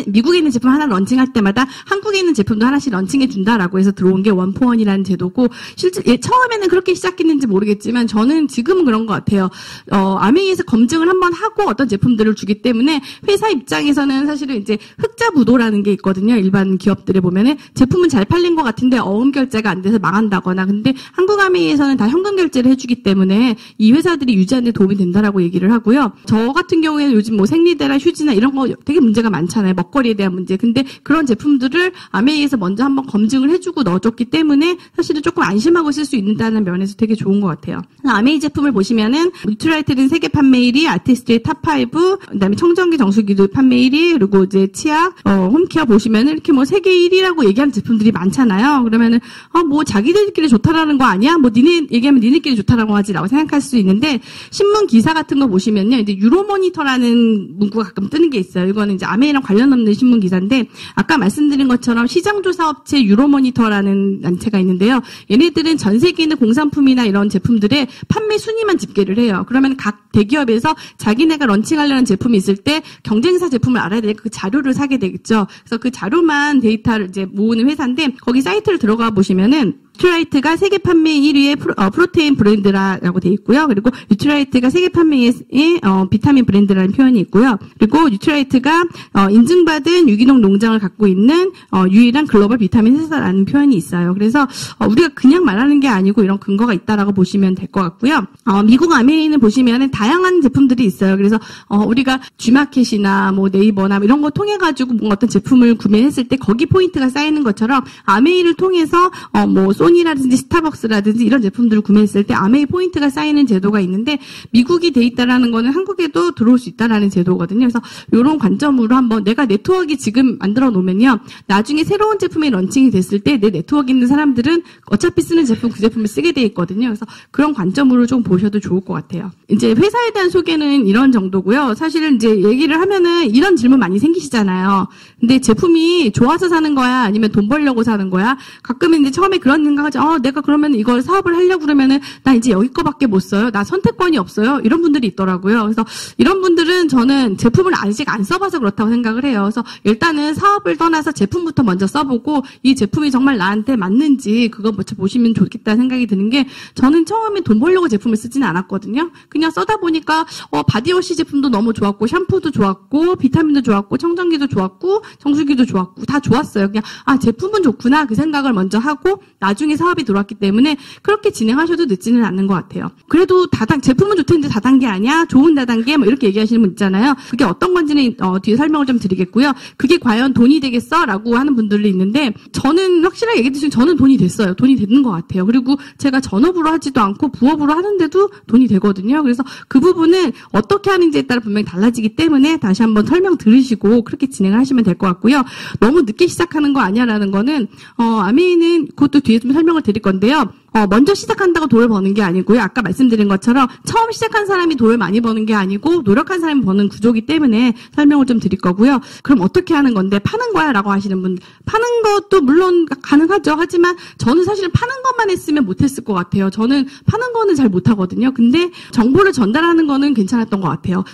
미국에 있는 제품 하나 런칭할 때마다 한국에 있는 제품도 하나씩 런칭해 준다라고 해서 들어온 게 원포원이라는 제도고 실제 처음에는 그렇게 시작했는지 모르겠지만 저는 지금은 그런 것 같아요. 아메이에서 검증을 한번 하고 어떤 제품들을 주기 때문에 회사 입장에서는 사실은 이제 흑자 부도라는 게 있거든요. 일반 기업들에 보면은 제품은 잘 팔린 것 같은데 어음 결제가 안 돼서 망한다거나 근데 한국 아메이에서는 다 현금 결제를 해주기 때문에 이 회사들이 유지하는 데 도움이 된다라고 얘기를 하고요. 저 같은 경우에는 요즘 뭐 생리대나 휴지나 이런 거 되게 문제가 많잖아요. 먹거리에 대한 문제. 근데 그런 제품들을 아메이에서 먼저 한번 검증을 해주고 넣어줬기 때문에 사실은 조금 안심하고 쓸 수 있다는 면에서 되게 좋은 것 같아요. 아메이 제품을 보시면은 뉴트라이트는 세계 판매 1위, 아티스트의 탑5, 그다음에 청정기, 정수기도 판매 1위, 그리고 이제 치약, 홈케어 보시면은 이렇게 뭐 세계 1위라고 얘기하는 제품들이 많잖아요. 그러면은 뭐 자기들끼리 좋다라는 거 아니야? 뭐 니네 얘기하면 니네끼리 좋다라고 하지라고 생각할 수 있는데 신문 기사 같은 거 보시면요, 이제 유로모니터라는 문구가 가끔 뜨는 게 있어요. 이거는 이제 아메이랑 관련 없는 신문 기사인데 아까 말씀드린 것처럼 시장조사업체 유로모니터라는 단체가 있는데요. 얘네들은 전 세계에 있는 공산품이나 이런 제품들의 판매 순위만 집계를 해요. 그러면 각 대기업에서 자기네가 런칭하려는 제품이 있을 때 경쟁사 제품을 알아야 되니까 그 자료를 사게 되겠죠. 그래서 그 자료만 데이터를 이제 모으는 회사인데 거기 사이트를 들어가 보시면은 뉴트라이트가 세계 판매 1위의 프로테인 브랜드라고 돼 있고요. 그리고 뉴트라이트가 세계 판매의 비타민 브랜드라는 표현이 있고요. 그리고 뉴트라이트가 인증받은 유기농 농장을 갖고 있는 유일한 글로벌 비타민 회사라는 표현이 있어요. 그래서 우리가 그냥 말하는 게 아니고 이런 근거가 있다라고 보시면 될 것 같고요. 미국 아메이는 보시면은 다양한 제품들이 있어요. 그래서 우리가 G마켓이나 뭐 네이버나 이런 거 통해 가지고 뭔가 어떤 제품을 구매했을 때 거기 포인트가 쌓이는 것처럼 아메이를 통해서 뭐 소니라든지 스타벅스라든지 이런 제품들을 구매했을 때 아메이 포인트가 쌓이는 제도가 있는데 미국이 돼 있다라는 거는 한국에도 들어올 수 있다라는 제도거든요. 그래서 이런 관점으로 한번 내가 네트워크 지금 만들어 놓으면요. 나중에 새로운 제품이 런칭이 됐을 때 내 네트워크에 있는 사람들은 어차피 쓰는 제품 그 제품을 쓰게 돼 있거든요. 그래서 그런 관점으로 좀 보셔도 좋을 것 같아요. 이제 회사에 대한 소개는 이런 정도고요. 사실은 이제 얘기를 하면은 이런 질문 많이 생기시잖아요. 근데 제품이 좋아서 사는 거야? 아니면 돈 벌려고 사는 거야? 가끔은 이제 처음에 그런 생각하죠. 내가 그러면 이걸 사업을 하려고 그러면은 나 이제 여기 거밖에 못 써요. 나 선택권이 없어요. 이런 분들이 있더라고요. 그래서 이런 분들은 저는 제품을 아직 안 써봐서 그렇다고 생각을 해요. 그래서 일단은 사업을 떠나서 제품부터 먼저 써보고 이 제품이 정말 나한테 맞는지 그거 먼저 보시면 좋겠다는 생각이 드는 게 저는 처음에 돈 벌려고 제품을 쓰지는 않았거든요. 그냥 써다 보니까 바디워시 제품도 너무 좋았고 샴푸도 좋았고 비타민도 좋았고 청정기도 좋았고 정수기도 좋았고 다 좋았어요. 그냥 제품은 좋구나 그 생각을 먼저 하고 나중에 사업이 들어왔기 때문에 그렇게 진행하셔도 늦지는 않는 것 같아요. 그래도 제품은 좋던데 다단계 아니야? 좋은 다단계? 뭐 이렇게 얘기하시는 분 있잖아요. 그게 어떤 건지는 뒤에 설명을 좀 드리겠고요. 그게 과연 돈이 되겠어? 라고 하는 분들이 있는데 저는 확실하게 얘기해 주시면 저는 돈이 됐어요. 돈이 되는 것 같아요. 그리고 제가 전업으로 하지도 않고 부업으로 하는데도 돈이 되거든요. 그래서 그 부분은 어떻게 하는지에 따라 분명히 달라지기 때문에 다시 한번 설명 들으시고 그렇게 진행을 하시면 될 것 같고요. 너무 늦게 시작하는 거 아니야라는 거는 아메이는 그것도 뒤에 좀 설명을 드릴 건데요. 먼저 시작한다고 돈을 버는 게 아니고요. 아까 말씀드린 것처럼 처음 시작한 사람이 돈을 많이 버는 게 아니고 노력한 사람이 버는 구조이기 때문에 설명을 좀 드릴 거고요. 그럼 어떻게 하는 건데 파는 거야? 라고 하시는 분. 파는 것도 물론 가능하죠. 하지만 저는 사실 파는 것만 했으면 못했을 것 같아요. 저는 파는 거는 잘 못하거든요. 근데 정보를 전달하는 거는 괜찮았던 것 같아요.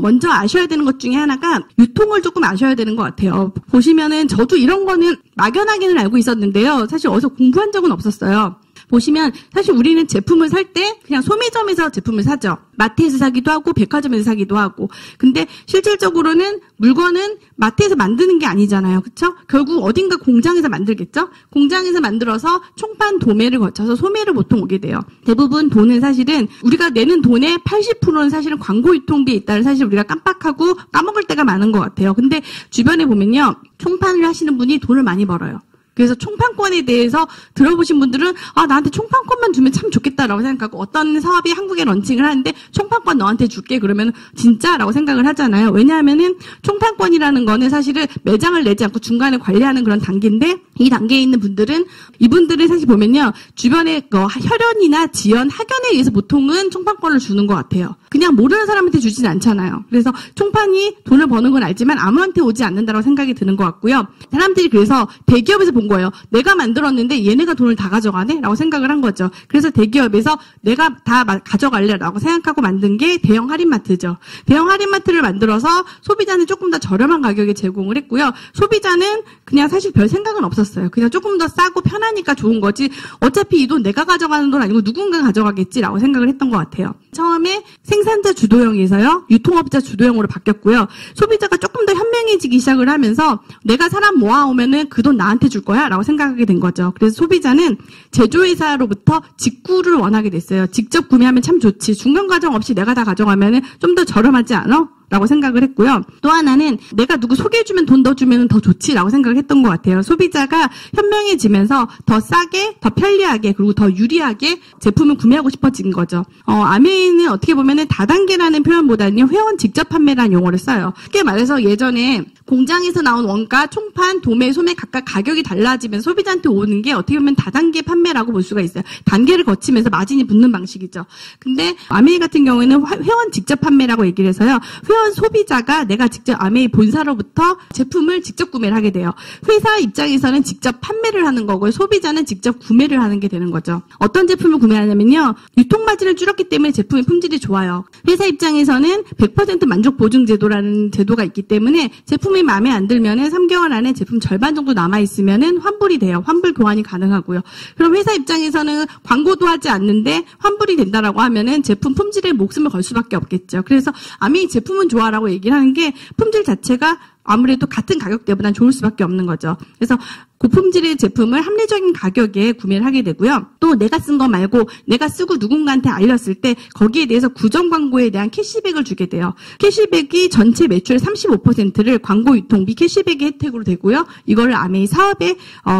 먼저 아셔야 되는 것 중에 하나가 유통을 조금 아셔야 되는 것 같아요. 보시면은 저도 이런 거는 막연하게는 알고 있었는데요. 사실 어디서 공부한 적은 없었어요. 보시면 사실 우리는 제품을 살 때 그냥 소매점에서 제품을 사죠. 마트에서 사기도 하고 백화점에서 사기도 하고. 근데 실질적으로는 물건은 마트에서 만드는 게 아니잖아요. 그렇죠? 결국 어딘가 공장에서 만들겠죠? 공장에서 만들어서 총판 도매를 거쳐서 소매를 보통 오게 돼요. 대부분 돈은 사실은 우리가 내는 돈의 80%는 사실은 광고 유통비에 있다는 사실 우리가 깜빡하고 까먹을 때가 많은 것 같아요. 근데 주변에 보면요. 총판을 하시는 분이 돈을 많이 벌어요. 그래서 총판권에 대해서 들어보신 분들은 나한테 총판권만 주면 참 좋겠다라고 생각하고 어떤 사업이 한국에 런칭을 하는데 총판권 너한테 줄게 그러면 진짜라고 생각을 하잖아요. 왜냐하면은 총판권이라는 거는 사실은 매장을 내지 않고 중간에 관리하는 그런 단계인데 이 단계에 있는 분들은 이분들을 사실 보면요. 주변에 혈연이나 지연, 학연에 의해서 보통은 총판권을 주는 것 같아요. 그냥 모르는 사람한테 주진 않잖아요. 그래서 총판이 돈을 버는 건 알지만 아무한테 오지 않는다고 생각이 드는 것 같고요. 사람들이 그래서 대기업에서 본 거예요. 내가 만들었는데 얘네가 돈을 다 가져가네? 라고 생각을 한 거죠. 그래서 대기업에서 내가 다 가져갈래? 라고 생각하고 만든 게 대형 할인마트죠. 대형 할인마트를 만들어서 소비자는 조금 더 저렴한 가격에 제공을 했고요. 소비자는 그냥 사실 별 생각은 없었어요. 그냥 조금 더 싸고 편하니까 좋은 거지 어차피 이 돈 내가 가져가는 돈 아니고 누군가 가져가겠지라고 생각을 했던 것 같아요. 처음에 생산자 주도형에서요. 유통업자 주도형으로 바뀌었고요. 소비자가 조금 더 현명해지기 시작을 하면서 내가 사람 모아오면은 그 돈 나한테 줄 거야 라고 생각하게 된 거죠. 그래서 소비자는 제조회사로부터 직구를 원하게 됐어요. 직접 구매하면 참 좋지. 중간 과정 없이 내가 다 가져가면은 좀 더 저렴하지 않아? 라고 생각을 했고요. 또 하나는 내가 누구 소개해주면 돈 더 주면 더 좋지라고 생각을 했던 것 같아요. 소비자가 현명해지면서 더 싸게, 더 편리하게, 그리고 더 유리하게 제품을 구매하고 싶어진 거죠. 아메이는 어떻게 보면은 다단계라는 표현보다는 회원 직접 판매라는 용어를 써요. 쉽게 말해서 예전에 공장에서 나온 원가, 총판, 도매, 소매 각각 가격이 달라지면 소비자한테 오는 게 어떻게 보면 다단계 판매라고 볼 수가 있어요. 단계를 거치면서 마진이 붙는 방식이죠. 근데 아메이 같은 경우에는 회원 직접 판매라고 얘기를 해서요. 회원 소비자가 내가 직접 아메이 본사로부터 제품을 직접 구매를 하게 돼요. 회사 입장에서는 직접 판매를 하는 거고요. 소비자는 직접 구매를 하는 게 되는 거죠. 어떤 제품을 구매하냐면요. 유통마진을 줄였기 때문에 제품의 품질이 좋아요. 회사 입장에서는 100% 만족 보증 제도라는 제도가 있기 때문에 제품이 마음에 안 들면은 3개월 안에 제품 절반 정도 남아있으면은 환불이 돼요. 환불 교환이 가능하고요. 그럼 회사 입장에서는 광고도 하지 않는데 환불이 된다라고 하면은 제품 품질에 목숨을 걸 수밖에 없겠죠. 그래서 아메이 제품은 좋아라고 얘기를 하는 게 품질 자체가 아무래도 같은 가격대보다는 좋을 수밖에 없는 거죠. 그래서 고품질의 제품을 합리적인 가격에 구매를 하게 되고요. 또 내가 쓴 거 말고 내가 쓰고 누군가한테 알렸을 때 거기에 대해서 구정 광고에 대한 캐시백을 주게 돼요. 캐시백이 전체 매출의 35%를 광고 유통비 캐시백의 혜택으로 되고요. 이걸 아메이 사업의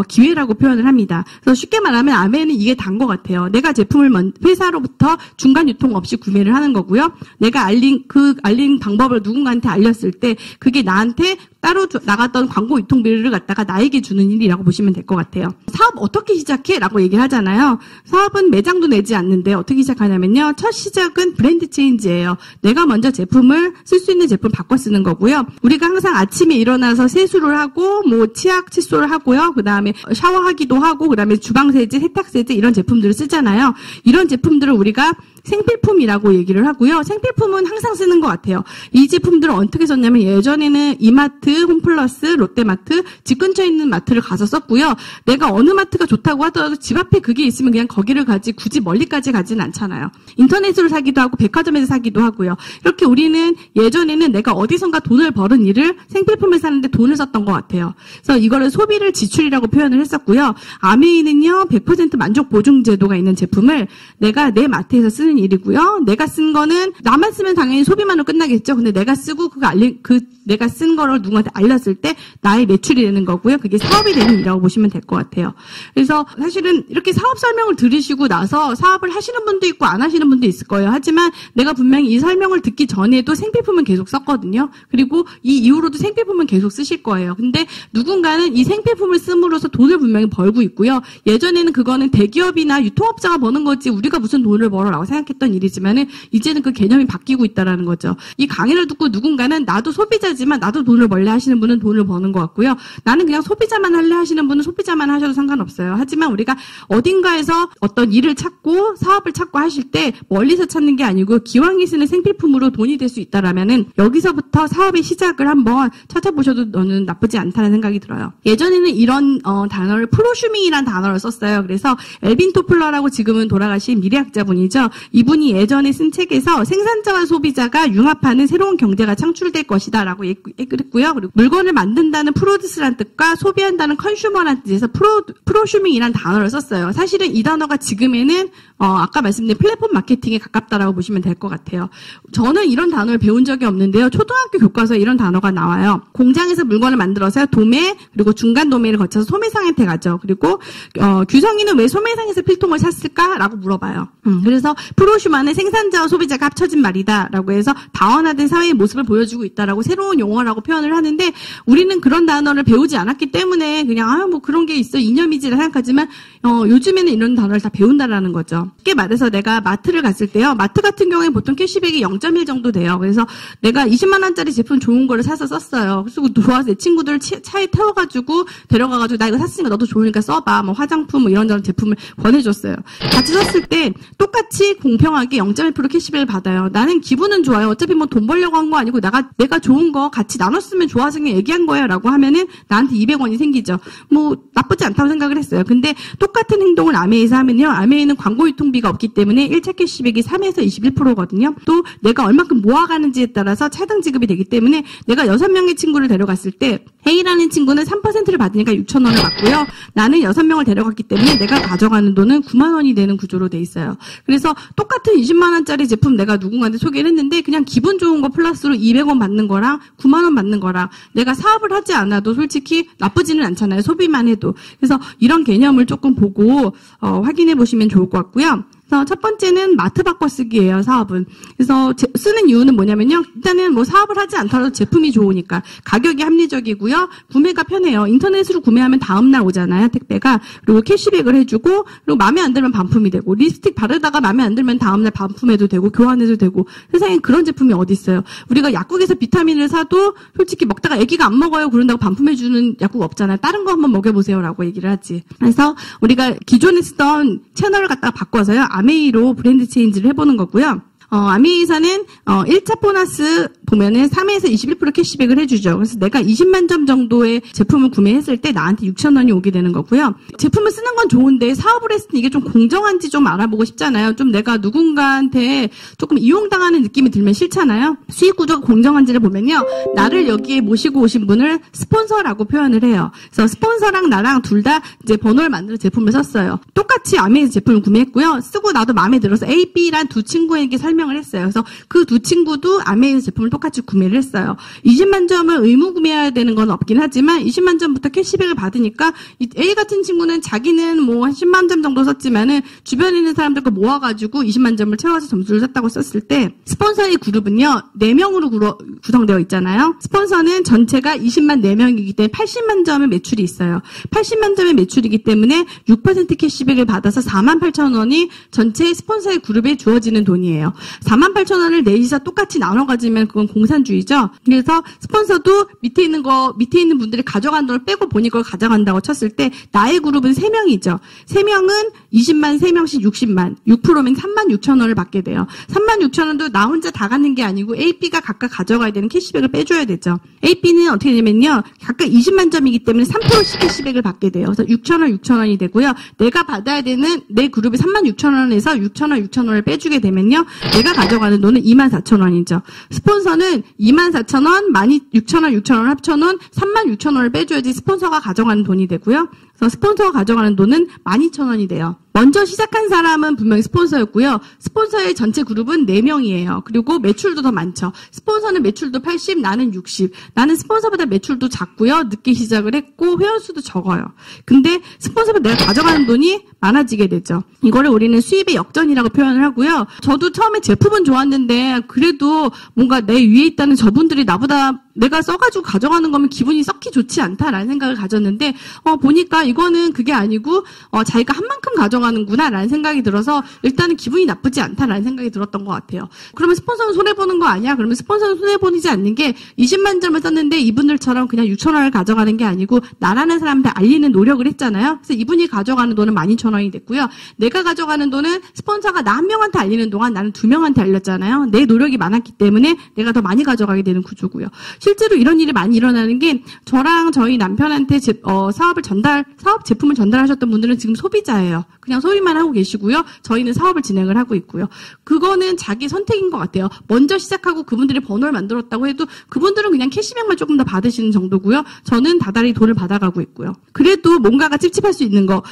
기회라고 표현을 합니다. 그래서 쉽게 말하면 아메이는 이게 단 것 같아요. 내가 제품을 회사로부터 중간 유통 없이 구매를 하는 거고요. 내가 알린 방법을 누군가한테 알렸을 때 그게 나한테 따로 나갔던 광고 유통비를 갖다가 나에게 주는 일이라고 보시면 될 것 같아요. 사업 어떻게 시작해? 라고 얘기를 하잖아요. 사업은 매장도 내지 않는데 어떻게 시작하냐면요. 첫 시작은 브랜드 체인지예요. 내가 먼저 제품을 쓸 수 있는 제품 바꿔 쓰는 거고요. 우리가 항상 아침에 일어나서 세수를 하고 치약 칫솔을 하고요. 그다음에 샤워하기도 하고 그다음에 주방세제, 세탁세제 이런 제품들을 쓰잖아요. 이런 제품들을 우리가 생필품이라고 얘기를 하고요. 생필품은 항상 쓰는 것 같아요. 이 제품들을 어떻게 썼냐면 예전에는 이마트, 홈플러스, 롯데마트, 집 근처에 있는 마트를 가서 썼고요. 내가 어느 마트가 좋다고 하더라도 집 앞에 그게 있으면 그냥 거기를 가지 굳이 멀리까지 가지는 않잖아요. 인터넷으로 사기도 하고 백화점에서 사기도 하고요. 이렇게 우리는 예전에는 내가 어디선가 돈을 벌은 일을 생필품을 사는데 돈을 썼던 것 같아요. 그래서 이거를 소비를 지출이라고 표현을 했었고요. 아메이는요. 100% 만족 보증 제도가 있는 제품을 내가 내 마트에서 쓰는 일이고요. 내가 쓴 거는 나만 쓰면 당연히 소비만으로 끝나겠죠. 근데 내가 쓰고 내가 쓴 거를 누군가한테 알렸을 때 나의 매출이 되는 거고요. 그게 사업이 되는 일이라고 보시면 될 것 같아요. 그래서 사실은 이렇게 사업 설명을 들으시고 나서 사업을 하시는 분도 있고 안 하시는 분도 있을 거예요. 하지만 내가 분명히 이 설명을 듣기 전에도 생필품은 계속 썼거든요. 그리고 이 이후로도 생필품은 계속 쓰실 거예요. 근데 누군가는 이 생필품을 씀으로써 돈을 분명히 벌고 있고요. 예전에는 그거는 대기업이나 유통업자가 버는 거지 우리가 무슨 돈을 벌어라고 생각했던 일이지만은 이제는 그 개념이 바뀌고 있다라는 거죠. 이 강의를 듣고 누군가는 나도 소비자 소비자지만 나도 돈을 벌래 하시는 분은 돈을 버는 것 같고요. 나는 그냥 소비자만 할래 하시는 분은 소비자만 하셔도 상관없어요. 하지만 우리가 어딘가에서 어떤 일을 찾고 사업을 찾고 하실 때 멀리서 찾는 게 아니고 기왕이 쓰는 생필품으로 돈이 될 수 있다라면은 여기서부터 사업의 시작을 한번 찾아보셔도 저는 나쁘지 않다는 생각이 들어요. 예전에는 이런 단어를 프로슈밍이라는 단어를 썼어요. 그래서 엘빈 토플러라고 지금은 돌아가신 미래학자분이죠. 이분이 예전에 쓴 책에서 생산자와 소비자가 융합하는 새로운 경제가 창출될 것이다라고 얘기했고요. 그리고 물건을 만든다는 프로듀스라는 뜻과 소비한다는 컨슈머라는 뜻에서 프로슈밍이라는 단어를 썼어요. 사실은 이 단어가 지금에는 아까 말씀드린 플랫폼 마케팅에 가깝다라고 보시면 될 것 같아요. 저는 이런 단어를 배운 적이 없는데요. 초등학교 교과서에 이런 단어가 나와요. 공장에서 물건을 만들어서 도매 그리고 중간 도매를 거쳐서 소매상한테 가죠. 그리고 규성이는 왜 소매상에서 필통을 샀을까라고 물어봐요. 그래서 프로슈머는 생산자와 소비자가 합쳐진 말이다라고 해서 다원화된 사회의 모습을 보여주고 있다라고 새로운 용어라고 표현을 하는데 우리는 그런 단어를 배우지 않았기 때문에 그냥 뭐 그런 게 있어 이념이지라 생각하지만 요즘에는 이런 단어를 다 배운다라는 거죠. 쉽게 말해서 내가 마트를 갔을 때요. 마트 같은 경우에 보통 캐시백이 0.1 정도 돼요. 그래서 내가 20만 원짜리 제품 좋은 거를 사서 썼어요. 그래서 좋아서 내 친구들 차에 태워가지고 데려가가지고 나 이거 샀으니까 너도 좋으니까 써봐. 뭐 화장품 뭐 이런저런 제품을 권해줬어요. 같이 썼을 때 똑같이 공평하게 0.1% 캐시백을 받아요. 나는 기분은 좋아요. 어차피 뭐 돈 벌려고 한 거 아니고 내가 좋은 거 같이 나눴으면 좋아서 그냥 얘기한 거예요. 라고 하면은 나한테 200원이 생기죠. 뭐 나쁘지 않다고 생각을 했어요. 근데 똑같은 행동을 아메이에서 하면요. 아메이는 광고 유통비가 없기 때문에 1차 캐시백이 3에서 21%거든요. 또 내가 얼마큼 모아가는지에 따라서 차등 지급이 되기 때문에 내가 6명의 친구를 데려갔을 때 A라는 친구는 3%를 받으니까 6,000원을 받고요. 나는 6명을 데려갔기 때문에 내가 가져가는 돈은 9만 원이 되는 구조로 돼 있어요. 그래서 똑같은 20만 원짜리 제품 내가 누군가한테 소개를 했는데 그냥 기분 좋은 거 플러스로 200원 받는 거랑 9만 원 받는 거랑 내가 사업을 하지 않아도 솔직히 나쁘지는 않잖아요. 소비만 해도. 그래서 이런 개념을 조금 보고 확인해 보시면 좋을 것 같고요. 그래서 첫 번째는 마트 바꿔쓰기예요, 사업은. 그래서 쓰는 이유는 뭐냐면요. 일단은 뭐 사업을 하지 않더라도 제품이 좋으니까 가격이 합리적이고요. 구매가 편해요. 인터넷으로 구매하면 다음날 오잖아요, 택배가. 그리고 캐시백을 해주고 그리고 마음에 안 들면 반품이 되고 립스틱 바르다가 마음에 안 들면 다음날 반품해도 되고 교환해도 되고 세상에 그런 제품이 어디 있어요. 우리가 약국에서 비타민을 사도 솔직히 먹다가 애기가 안 먹어요 그런다고 반품해주는 약국 없잖아요. 다른 거 한번 먹여보세요라고 얘기를 하지. 그래서 우리가 기존에 쓰던 채널을 갖다가 바꿔서요. 아메이로 브랜드 체인지를 해보는 거고요. 아메이에서는 1차 보너스 보면은 3에서 21% 캐시백을 해주죠. 그래서 내가 20만 점 정도의 제품을 구매했을 때 나한테 6,000원이 오게 되는 거고요. 제품을 쓰는 건 좋은데 사업을 했을 때 이게 좀 공정한지 좀 알아보고 싶잖아요. 좀 내가 누군가한테 조금 이용당하는 느낌이 들면 싫잖아요. 수익 구조가 공정한지를 보면요. 나를 여기에 모시고 오신 분을 스폰서라고 표현을 해요. 그래서 스폰서랑 나랑 둘 다 이제 번호를 만들어 제품을 썼어요. 똑같이 아메이에서 제품을 구매했고요. 쓰고 나도 마음에 들어서 A, B란 두 친구에게 설명을 했어요. 그래서 그 두 친구도 아메이에서 제품을 똑같이 구매를 했어요. 20만 점을 의무 구매해야 되는 건 없긴 하지만 20만 점부터 캐시백을 받으니까 A 같은 친구는 자기는 뭐 한 10만 점 정도 썼지만은 주변에 있는 사람들과 모아가지고 20만 점을 채워서 점수를 샀다고 썼을 때 스폰서의 그룹은요 4명으로 구성되어 있잖아요. 스폰서는 전체가 20만 4명이기 때문에 80만 점의 매출이 있어요. 80만 점의 매출이기 때문에 6% 캐시백을 받아서 48,000원이 전체 스폰서의 그룹에 주어지는 돈이에요. 48,000원을 넷이서 똑같이 나눠 가지면 그건 공산주의죠. 그래서 스폰서도 밑에 있는 분들이 가져간 돈을 빼고 본인 걸 가져간다고 쳤을 때 나의 그룹은 3명이죠. 3명은 20만 3명씩 60만 6%면 36,000원을 받게 돼요. 36,000원도 나 혼자 다 갖는 게 아니고 A, B가 각각 가져가야 되는 캐시백을 빼줘야 되죠. A, B는 어떻게 되냐면요. 각각 20만 점이기 때문에 3%씩 캐시백을 받게 돼요. 그래서 6,000원이 되고요. 내가 받아야 되는 내 그룹이 36,000원에서 6,000원을 빼주게 되면요. 내가 가져가는 돈은 24,000원이죠. 스폰서는 24,000원, 16,000원 합쳐놓은 36,000원을 빼줘야지 스폰서가 가져가는 돈이 되고요. 그래서 스폰서가 가져가는 돈은 12,000원이 돼요. 먼저 시작한 사람은 분명히 스폰서였고요. 스폰서의 전체 그룹은 4명이에요. 그리고 매출도 더 많죠. 스폰서는 매출도 80, 나는 60. 나는 스폰서보다 매출도 작고요. 늦게 시작을 했고 회원수도 적어요. 근데 스폰서보다 내가 가져가는 돈이 많아지게 되죠. 이거를 우리는 수입의 역전이라고 표현을 하고요. 저도 처음에 제품은 좋았는데 그래도 뭔가 내 위에 있다는 저분들이 나보다 내가 써가지고 가져가는 거면 기분이 썩히 좋지 않다라는 생각을 가졌는데 보니까 이거는 그게 아니고 자기가 한 만큼 가져가는구나라는 생각이 들어서 일단은 기분이 나쁘지 않다라는 생각이 들었던 것 같아요. 그러면 스폰서는 손해보는 거 아니야? 그러면 스폰서는 손해보지 않는 게 20만 점을 썼는데 이분들처럼 그냥 6,000원을 가져가는 게 아니고 나라는 사람한테 알리는 노력을 했잖아요. 그래서 이분이 가져가는 돈은 12,000원이 됐고요. 내가 가져가는 돈은 스폰서가 나 한 명한테 알리는 동안 나는 2명한테 알렸잖아요. 내 노력이 많았기 때문에 내가 더 많이 가져가게 되는 구조고요. 실제로 이런 일이 많이 일어나는 게 저랑 저희 남편한테 사업 제품을 전달하셨던 분들은 지금 소비자예요. 그냥 소비만 하고 계시고요. 저희는 사업을 진행을 하고 있고요. 그거는 자기 선택인 것 같아요. 먼저 시작하고 그분들이 번호를 만들었다고 해도 그분들은 그냥 캐시백만 조금 더 받으시는 정도고요. 저는 다달이 돈을 받아가고 있고요. 그래도 뭔가가 찝찝할 수 있는 거.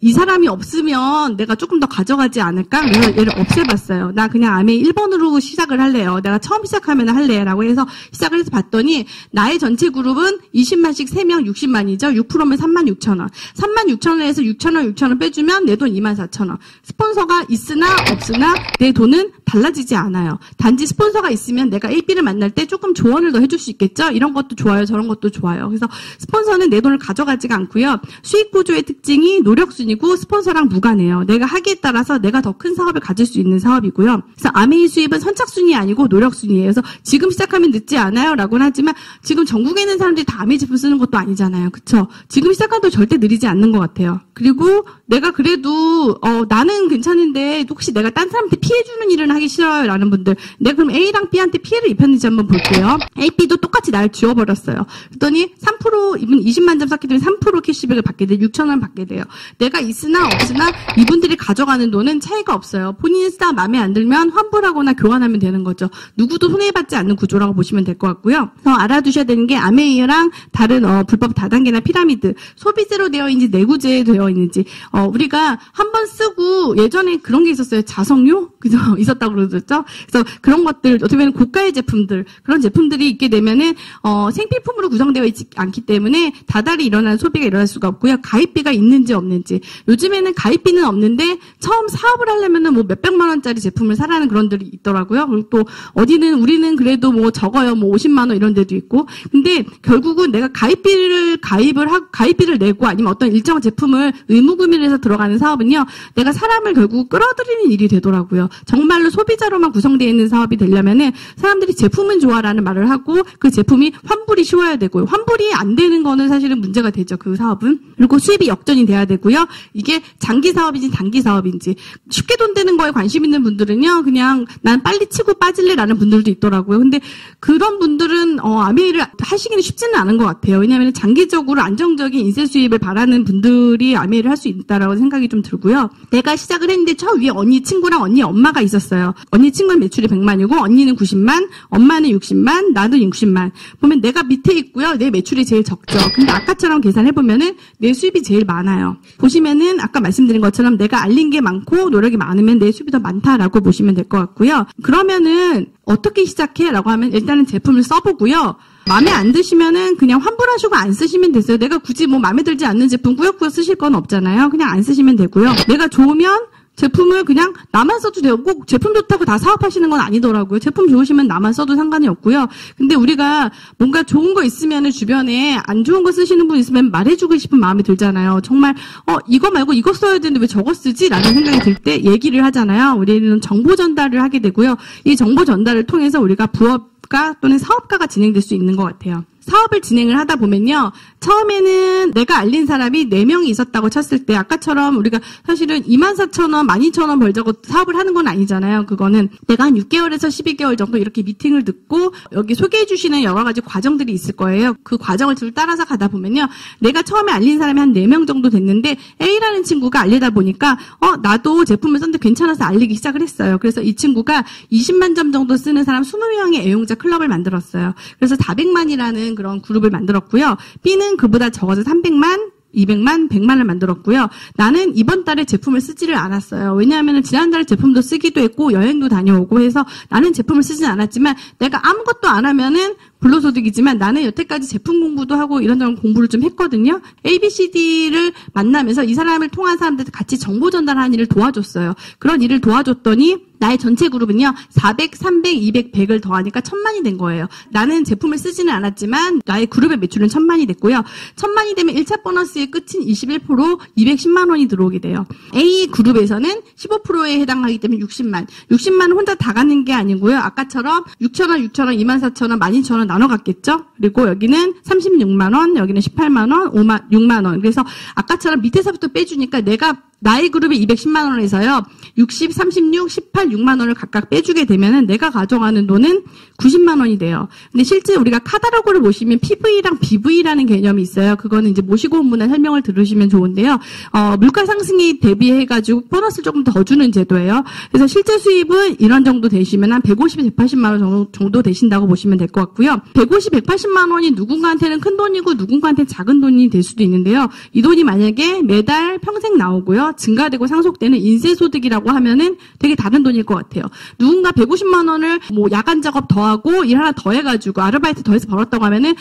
이 사람이 없으면 내가 조금 더 가져가지 않을까? 그래서 얘를 없애봤어요. 나 그냥 아메이 1번으로 시작을 할래요. 내가 처음 시작하면 할래. 라고 해서 시작을 해서 봤더니 나의 전체 그룹은 20만씩 3명 60만이죠. 6%면 36,000원. 36,000원에서 6,000원 빼주면 내 돈 24,000원. 스폰서가 있으나 없으나 내 돈은 달라지지 않아요. 단지 스폰서가 있으면 내가 1B를 만날 때 조금 조언을 더 해줄 수 있겠죠. 이런 것도 좋아요. 저런 것도 좋아요. 그래서 스폰서는 내 돈을 가져가지가 않고요. 수익 구조의 특징이 노력순이고 스폰서랑 무관해요. 내가 하기에 따라서 내가 더 큰 사업을 가질 수 있는 사업이고요. 그래서 아메이 수입은 선착순이 아니고 노력순이에요. 그래서 지금 시작하면 늦지 않아요. 라고는 하지만 지금 전국에 있는 사람들이 다 아메이 제품 쓰는 것도 아니잖아요. 그쵸? 지금 시작해도 절대 느리지 않는 것 같아요. 그리고 내가 그래도 나는 괜찮은데 혹시 내가 딴 사람한테 피해주는 일은 하기 싫어요. 라는 분들. 내가 그럼 A랑 B한테 피해를 입혔는지 한번 볼게요. A, B도 똑같이 날 지워버렸어요. 그랬더니 3% 이분 20만 점 썼기 때문에 3% 캐시백을 받게 돼요. 6,000원 받게 돼요. 내가 있으나 없으나 이분들이 가져가는 돈은 차이가 없어요. 본인이 쓰다 마음에 안 들면 환불하거나 교환하면 되는 거죠. 누구도 손해받지 않는 구조라고 보시면 될 것 같고요. 알아두셔야 되는 게 아메이랑 다른 불법 다단계나 피라미드 소비재로 되어 있는지 내구재로 되어 있는지 우리가 한번 쓰고 예전에 그런 게 있었어요. 자석류? 그죠? 있었다고 그러셨죠? 그래서 그런 것들 어떻게 보면 고가의 제품들 그런 제품들이 있게 되면은 생필품으로 구성되어 있지 않기 때문에 다달이 일어나는 소비가 일어날 수가 없고요. 가입비가 있는지 없는지 요즘에는 가입비는 없는데 처음 사업을 하려면은 뭐 몇백만 원짜리 제품을 사라는 그런 들이 있더라고요. 그리고 또 어디는 우리는 그래도 뭐 적어요. 뭐 50만 원 이런 데도 있고. 근데 결국은 내가 가입비를 내고 아니면 어떤 일정한 제품을 의무 구매를 해서 들어가는 사업은요. 내가 사람을 결국 끌어들이는 일이 되더라고요. 정말로 소비자로만 구성되어 있는 사업이 되려면은 사람들이 제품은 좋아라는 말을 하고 그 제품이 환불이 쉬워야 되고요. 환불이 안 되는 거는 사실은 문제가 되죠. 그 사업은. 그리고 수입이 역전이 돼야 되고요. 이게 장기 사업인지 단기 사업인지 쉽게 돈 되는 거에 관심 있는 분들은요. 그냥 난 빨리 치고 빠질래라는 분들도 있더라고요. 근데 그런 분들은 아메이를 하시기는 쉽지는 않은 것 같아요. 왜냐하면 장기적으로 안정적인 인쇄 수입을 바라는 분들이 아메이를 할 수 있다라고 생각이 좀 들고요. 내가 시작을 했는데 저 위에 언니 친구랑 언니 엄마가 있었어요. 언니 친구는 매출이 100만이고 언니는 90만, 엄마는 60만, 나도 60만. 보면 내가 밑에 있고요. 내 매출이 제일 적죠. 근데 아까처럼 계산해보면은 내 수입이 제일 많아요. 보시면은 아까 말씀드린 것처럼 내가 알린 게 많고 노력이 많으면 내 수입이 더 많다라고 보시면 될 것 같고요. 그러면은 어떻게 시작해? 라고 하면 일단은 제품을 써보고요. 마음에 안 드시면은 그냥 환불하시고 안 쓰시면 되세요. 내가 굳이 뭐 마음에 들지 않는 제품 꾸역꾸역 쓰실 건 없잖아요. 그냥 안 쓰시면 되고요. 내가 좋으면 제품을 그냥 나만 써도 돼요. 꼭 제품 좋다고 다 사업하시는 건 아니더라고요. 제품 좋으시면 나만 써도 상관이 없고요. 근데 우리가 뭔가 좋은 거 있으면은 주변에 안 좋은 거 쓰시는 분 있으면 말해주고 싶은 마음이 들잖아요. 정말 이거 말고 이거 써야 되는데 왜 저거 쓰지? 라는 생각이 들 때 얘기를 하잖아요. 우리는 정보 전달을 하게 되고요. 이 정보 전달을 통해서 우리가 부업가 또는 사업가가 진행될 수 있는 것 같아요. 사업을 진행을 하다 보면요. 처음에는 내가 알린 사람이 4명이 있었다고 쳤을 때 아까처럼 우리가 사실은 24,000원, 12,000원 벌자고 사업을 하는 건 아니잖아요. 그거는 내가 한 6개월에서 12개월 정도 이렇게 미팅을 듣고 여기 소개해 주시는 여러 가지 과정들이 있을 거예요. 그 과정을 줄 따라서 가다 보면요. 내가 처음에 알린 사람이 한 4명 정도 됐는데 A라는 친구가 알리다 보니까 나도 제품을 썼는데 괜찮아서 알리기 시작을 했어요. 그래서 이 친구가 20만 점 정도 쓰는 사람 20명의 애용자 클럽을 만들었어요. 그래서 400만이라는 그런 그룹을 만들었고요. B는 그보다 적어서 300만, 200만, 100만을 만들었고요. 나는 이번 달에 제품을 쓰지를 않았어요. 왜냐하면 지난달에 제품도 쓰기도 했고 여행도 다녀오고 해서 나는 제품을 쓰진 않았지만 내가 아무것도 안 하면은 불로소득이지만 나는 여태까지 제품 공부도 하고 이런저런 공부를 좀 했거든요. ABCD를 만나면서 이 사람을 통한 사람들한테 같이 정보 전달하는 일을 도와줬어요. 그런 일을 도와줬더니 나의 전체 그룹은요, 400, 300, 200, 100을 더하니까 1000만이 된 거예요. 나는 제품을 쓰지는 않았지만 나의 그룹의 매출은 1000만이 됐고요. 1000만이 되면 1차 보너스의 끝인 21% 210만 원이 들어오게 돼요. A 그룹에서는 15%에 해당하기 때문에 60만. 60만은 혼자 다 가는 게 아니고요. 아까처럼 6,000원, 6,000원, 24,000원, 12,000원 나눠 갔겠죠? 그리고 여기는 36만 원, 여기는 18만 원, 6만 원. 그래서 아까처럼 밑에서부터 빼주니까 내가 나의 그룹에 210만 원에서요. 60, 36, 18, 6만 원을 각각 빼주게 되면은 내가 가져가는 돈은 90만 원이 돼요. 근데 실제 우리가 카탈로그를 보시면 PV랑 BV라는 개념이 있어요. 그거는 이제 모시고 온 분의 설명을 들으시면 좋은데요. 물가 상승이 대비해가지고 보너스를 조금 더 주는 제도예요. 그래서 실제 수입은 이런 정도 되시면 한 150, 180만 원 정도 되신다고 보시면 될 것 같고요. 150, 180만 원이 누군가한테는 큰 돈이고 누군가한테는 작은 돈이 될 수도 있는데요. 이 돈이 만약에 매달 평생 나오고요. 증가되고 상속되는 인세소득이라고 하면은 되게 다른 돈일 것 같아요. 누군가 150만 원을 뭐 야간 작업 더하고 일 하나 더 해가지고 아르바이트 더해서 벌었다고 하면은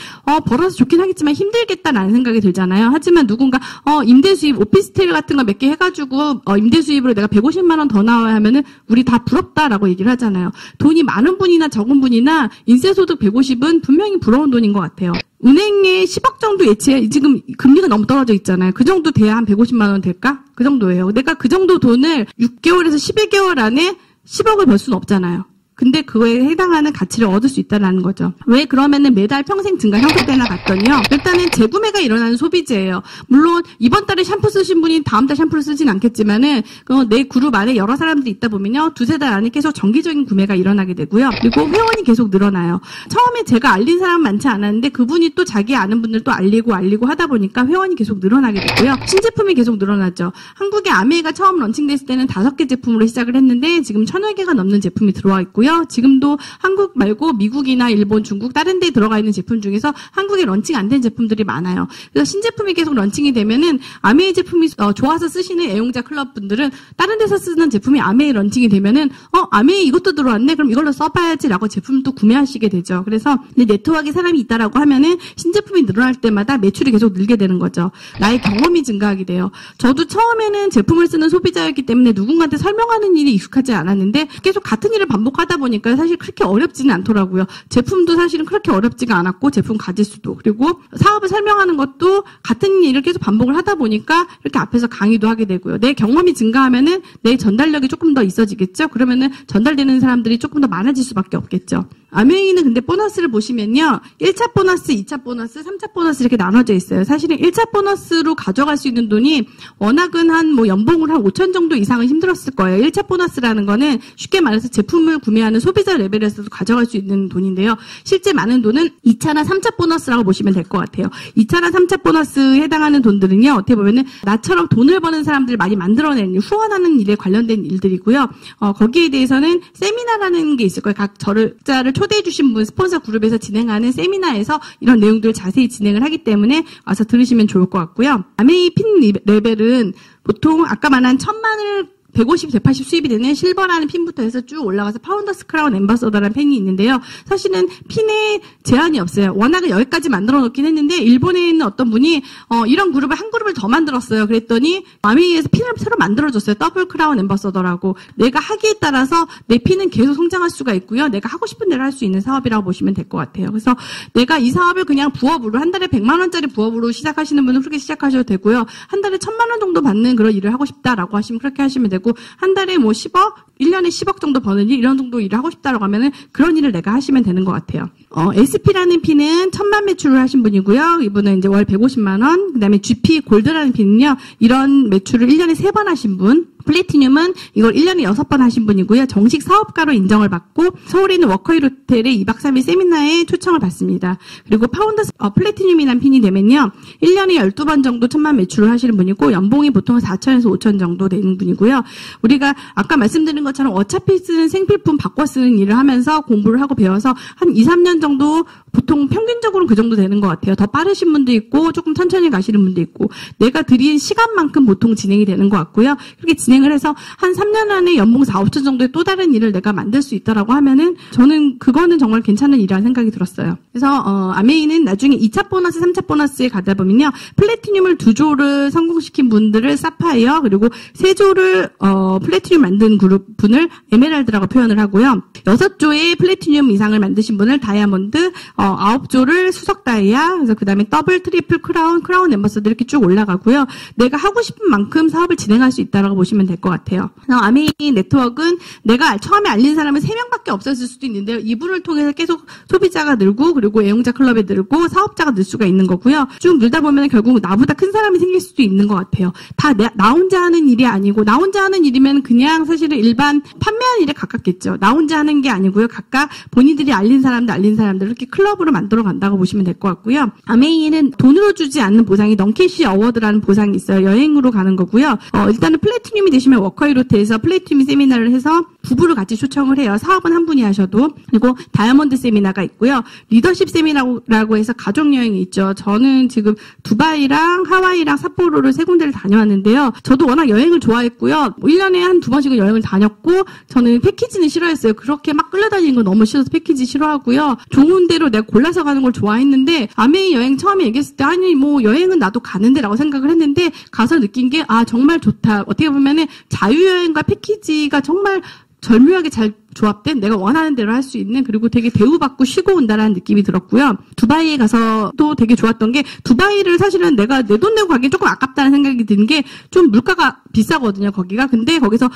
벌어서 좋긴 하겠지만 힘들겠다라는 생각이 들잖아요. 하지만 누군가 임대 수입 오피스텔 같은 거 몇 개 해가지고 임대 수입으로 내가 150만 원 더 나와야 하면은 우리 다 부럽다라고 얘기를 하잖아요. 돈이 많은 분이나 적은 분이나 인세소득 150은 분명히 부러운 돈인 것 같아요. 은행에 10억 정도 예치해. 지금 금리가 너무 떨어져 있잖아요. 그 정도 돼야 한 150만 원 될까? 그 정도예요. 내가 그 정도 돈을 6개월에서 11개월 안에 10억을 벌 수는 없잖아요. 근데 그거에 해당하는 가치를 얻을 수 있다라는 거죠. 왜 그러면은 매달 평생 증가 형성되나 봤더니요. 일단은 재구매가 일어나는 소비재예요. 물론 이번 달에 샴푸 쓰신 분이 다음 달 샴푸를 쓰진 않겠지만은 내 그룹 안에 여러 사람들이 있다 보면요. 두세 달 안에 계속 정기적인 구매가 일어나게 되고요. 그리고 회원이 계속 늘어나요. 처음에 제가 알린 사람은 많지 않았는데 그분이 또 자기 아는 분들 또 알리고 하다 보니까 회원이 계속 늘어나게 되고요. 신제품이 계속 늘어났죠. 한국에 아메이가 처음 런칭됐을 때는 5개 제품으로 시작을 했는데 지금 1000여 개가 넘는 제품이 들어와 있고요. 지금도 한국 말고 미국이나 일본, 중국 다른 데에 들어가 있는 제품 중에서 한국에 런칭 안 된 제품들이 많아요. 그래서 신제품이 계속 런칭이 되면은 아메이 제품이 좋아서 쓰시는 애용자 클럽 분들은 다른 데서 쓰는 제품이 아메이 런칭이 되면은 아메이 이것도 들어왔네. 그럼 이걸로 써봐야지라고 제품도 구매하시게 되죠. 그래서 네트워크에 사람이 있다라고 하면은 신제품이 늘어날 때마다 매출이 계속 늘게 되는 거죠. 나의 경험이 증가하게 돼요. 저도 처음에는 제품을 쓰는 소비자였기 때문에 누군가한테 설명하는 일이 익숙하지 않았는데 계속 같은 일을 반복하다 보니까 사실 그렇게 어렵지는 않더라고요. 제품도 사실은 그렇게 어렵지가 않았고 제품 가질 수도 그리고 사업을 설명하는 것도 같은 일을 계속 반복을 하다 보니까 이렇게 앞에서 강의도 하게 되고요. 내 경험이 증가하면은 내 전달력이 조금 더 있어지겠죠. 그러면은 전달되는 사람들이 조금 더 많아질 수밖에 없겠죠. 아메이는 근데 보너스를 보시면요. 1차 보너스, 2차 보너스, 3차 보너스 이렇게 나눠져 있어요. 사실은 1차 보너스로 가져갈 수 있는 돈이 워낙은 연봉을 한 5천 정도 이상은 힘들었을 거예요. 1차 보너스라는 거는 쉽게 말해서 제품을 구매하는 소비자 레벨에서도 가져갈 수 있는 돈인데요. 실제 많은 돈은 2차나 3차 보너스라고 보시면 될 것 같아요. 2차나 3차 보너스에 해당하는 돈들은요. 어떻게 보면은 나처럼 돈을 버는 사람들을 많이 만들어내는 일, 후원하는 일에 관련된 일들이고요. 거기에 대해서는 세미나라는 게 있을 거예요. 각 저자를 초대해 주신 분 스폰서 그룹에서 진행하는 세미나에서 이런 내용들을 자세히 진행을 하기 때문에 와서 들으시면 좋을 것 같고요. 아메이 핀 레벨은 보통 아까 말한 1000만을 150, 180 수입이 되는 실버라는 핀부터 해서 쭉 올라가서 파운더스 크라운 엠바서더라는 펜이 있는데요. 사실은 핀에 제한이 없어요. 워낙에 여기까지 만들어 놓긴 했는데 일본에 있는 어떤 분이 이런 그룹을 한 그룹을 더 만들었어요. 그랬더니 아메이에서 핀을 새로 만들어줬어요. 더블 크라운 엠바서더라고. 내가 하기에 따라서 내 핀은 계속 성장할 수가 있고요. 내가 하고 싶은 대로 할 수 있는 사업이라고 보시면 될 것 같아요. 그래서 내가 이 사업을 그냥 부업으로 한 달에 100만 원짜리 부업으로 시작하시는 분은 그렇게 시작하셔도 되고요. 한 달에 1000만 원 정도 받는 그런 일을 하고 싶다라고 하시면 그렇게 하시면 되고 한 달에 뭐 10억, 1년에 10억 정도 버는 일, 이런 정도 일을 하고 싶다라고 하면은 그런 일을 내가 하시면 되는 것 같아요. SP라는 핀은 1000만 매출을 하신 분이고요. 이분은 이제 월 150만 원. 그다음에 GP 골드라는 핀은요. 이런 매출을 1년에 3번 하신 분. 플래티늄은 이걸 1년에 6번 하신 분이고요. 정식 사업가로 인정을 받고 서울에 있는 워커힐 호텔에 2박 3일 세미나에 초청을 받습니다. 그리고 파운더스 플래티늄이라는 핀이 되면요. 1년에 12번 정도 1000만 매출을 하시는 분이고 연봉이 보통 4천에서 5천 정도 되는 분이고요. 우리가 아까 말씀드린 것처럼 어차피 쓰는 생필품 바꿔 쓰는 일을 하면서 공부를 하고 배워서 한 2, 3년 정도 보통 평균적으로는 그 정도 되는 것 같아요. 더 빠르신 분도 있고 조금 천천히 가시는 분도 있고 내가 들인 시간만큼 보통 진행이 되는 것 같고요. 그렇게 진행 진행을 해서 한 3년 안에 연봉 4, 5천 정도의 또 다른 일을 내가 만들 수 있다라고 하면은 저는 그거는 정말 괜찮은 일이라는 생각이 들었어요. 그래서 아메이는 나중에 2차 보너스, 3차 보너스에 가다 보면요. 플래티늄을 2조를 성공시킨 분들을 사파이어, 그리고 3조를 플래티늄 만든 분을 에메랄드라고 표현을 하고요. 6조의 플래티늄 이상을 만드신 분을 다이아몬드, 9조를 수석 다이아, 그래서 그다음에 더블, 트리플, 크라운 엠버서더 이렇게 쭉 올라가고요. 내가 하고 싶은 만큼 사업을 진행할 수 있다라고 보시면 될 것 같아요. 그래서 아메이 네트워크는 내가 처음에 알린 사람은 3명밖에 없었을 수도 있는데요. 이분을 통해서 계속 소비자가 늘고, 그리고 애용자 클럽에 늘고, 사업자가 늘 수가 있는 거고요. 쭉 늘다 보면 결국 나보다 큰 사람이 생길 수도 있는 것 같아요. 다 나 혼자 하는 일이 아니고, 나 혼자 하는 일이면 그냥 사실은 일반 판매하는 일에 가깝겠죠. 나 혼자 하는 게 아니고요. 각각 본인들이 알린 사람들 이렇게 클럽으로 만들어 간다고 보시면 될 것 같고요. 아메이는 돈으로 주지 않는 보상이 넌캐시 어워드라는 보상이 있어요. 여행으로 가는 거고요. 일단은 플래티늄이 되시면 워커힐호텔에서 플래티늄 세미나를 해서 부부를 같이 초청을 해요. 사업은 한 분이 하셔도. 그리고 다이아몬드 세미나가 있고요. 리더십 세미나라고 해서 가족여행이 있죠. 저는 지금 두바이랑 하와이랑 삿포로를 3군데를 다녀왔는데요. 저도 워낙 여행을 좋아했고요. 1년에 한 2번씩은 여행을 다녔고, 저는 패키지는 싫어했어요. 그렇게 막 끌려다니는 거 너무 싫어서 패키지 싫어하고요. 좋은 데로 내가 골라서 가는 걸 좋아했는데, 아메이 여행 처음에 얘기했을 때, 아니 뭐 여행은 나도 가는데 라고 생각을 했는데, 가서 느낀 게 정말 좋다. 어떻게 보면은 자유여행과 패키지가 정말 절묘하게 잘 조합된, 내가 원하는 대로 할 수 있는, 그리고 되게 대우받고 쉬고 온다라는 느낌이 들었고요. 두바이에 가서도 되게 좋았던 게, 두바이를 사실은 내가 내 돈 내고 가기 조금 아깝다는 생각이 드는 게, 좀 물가가 비싸거든요, 거기가. 근데 거기서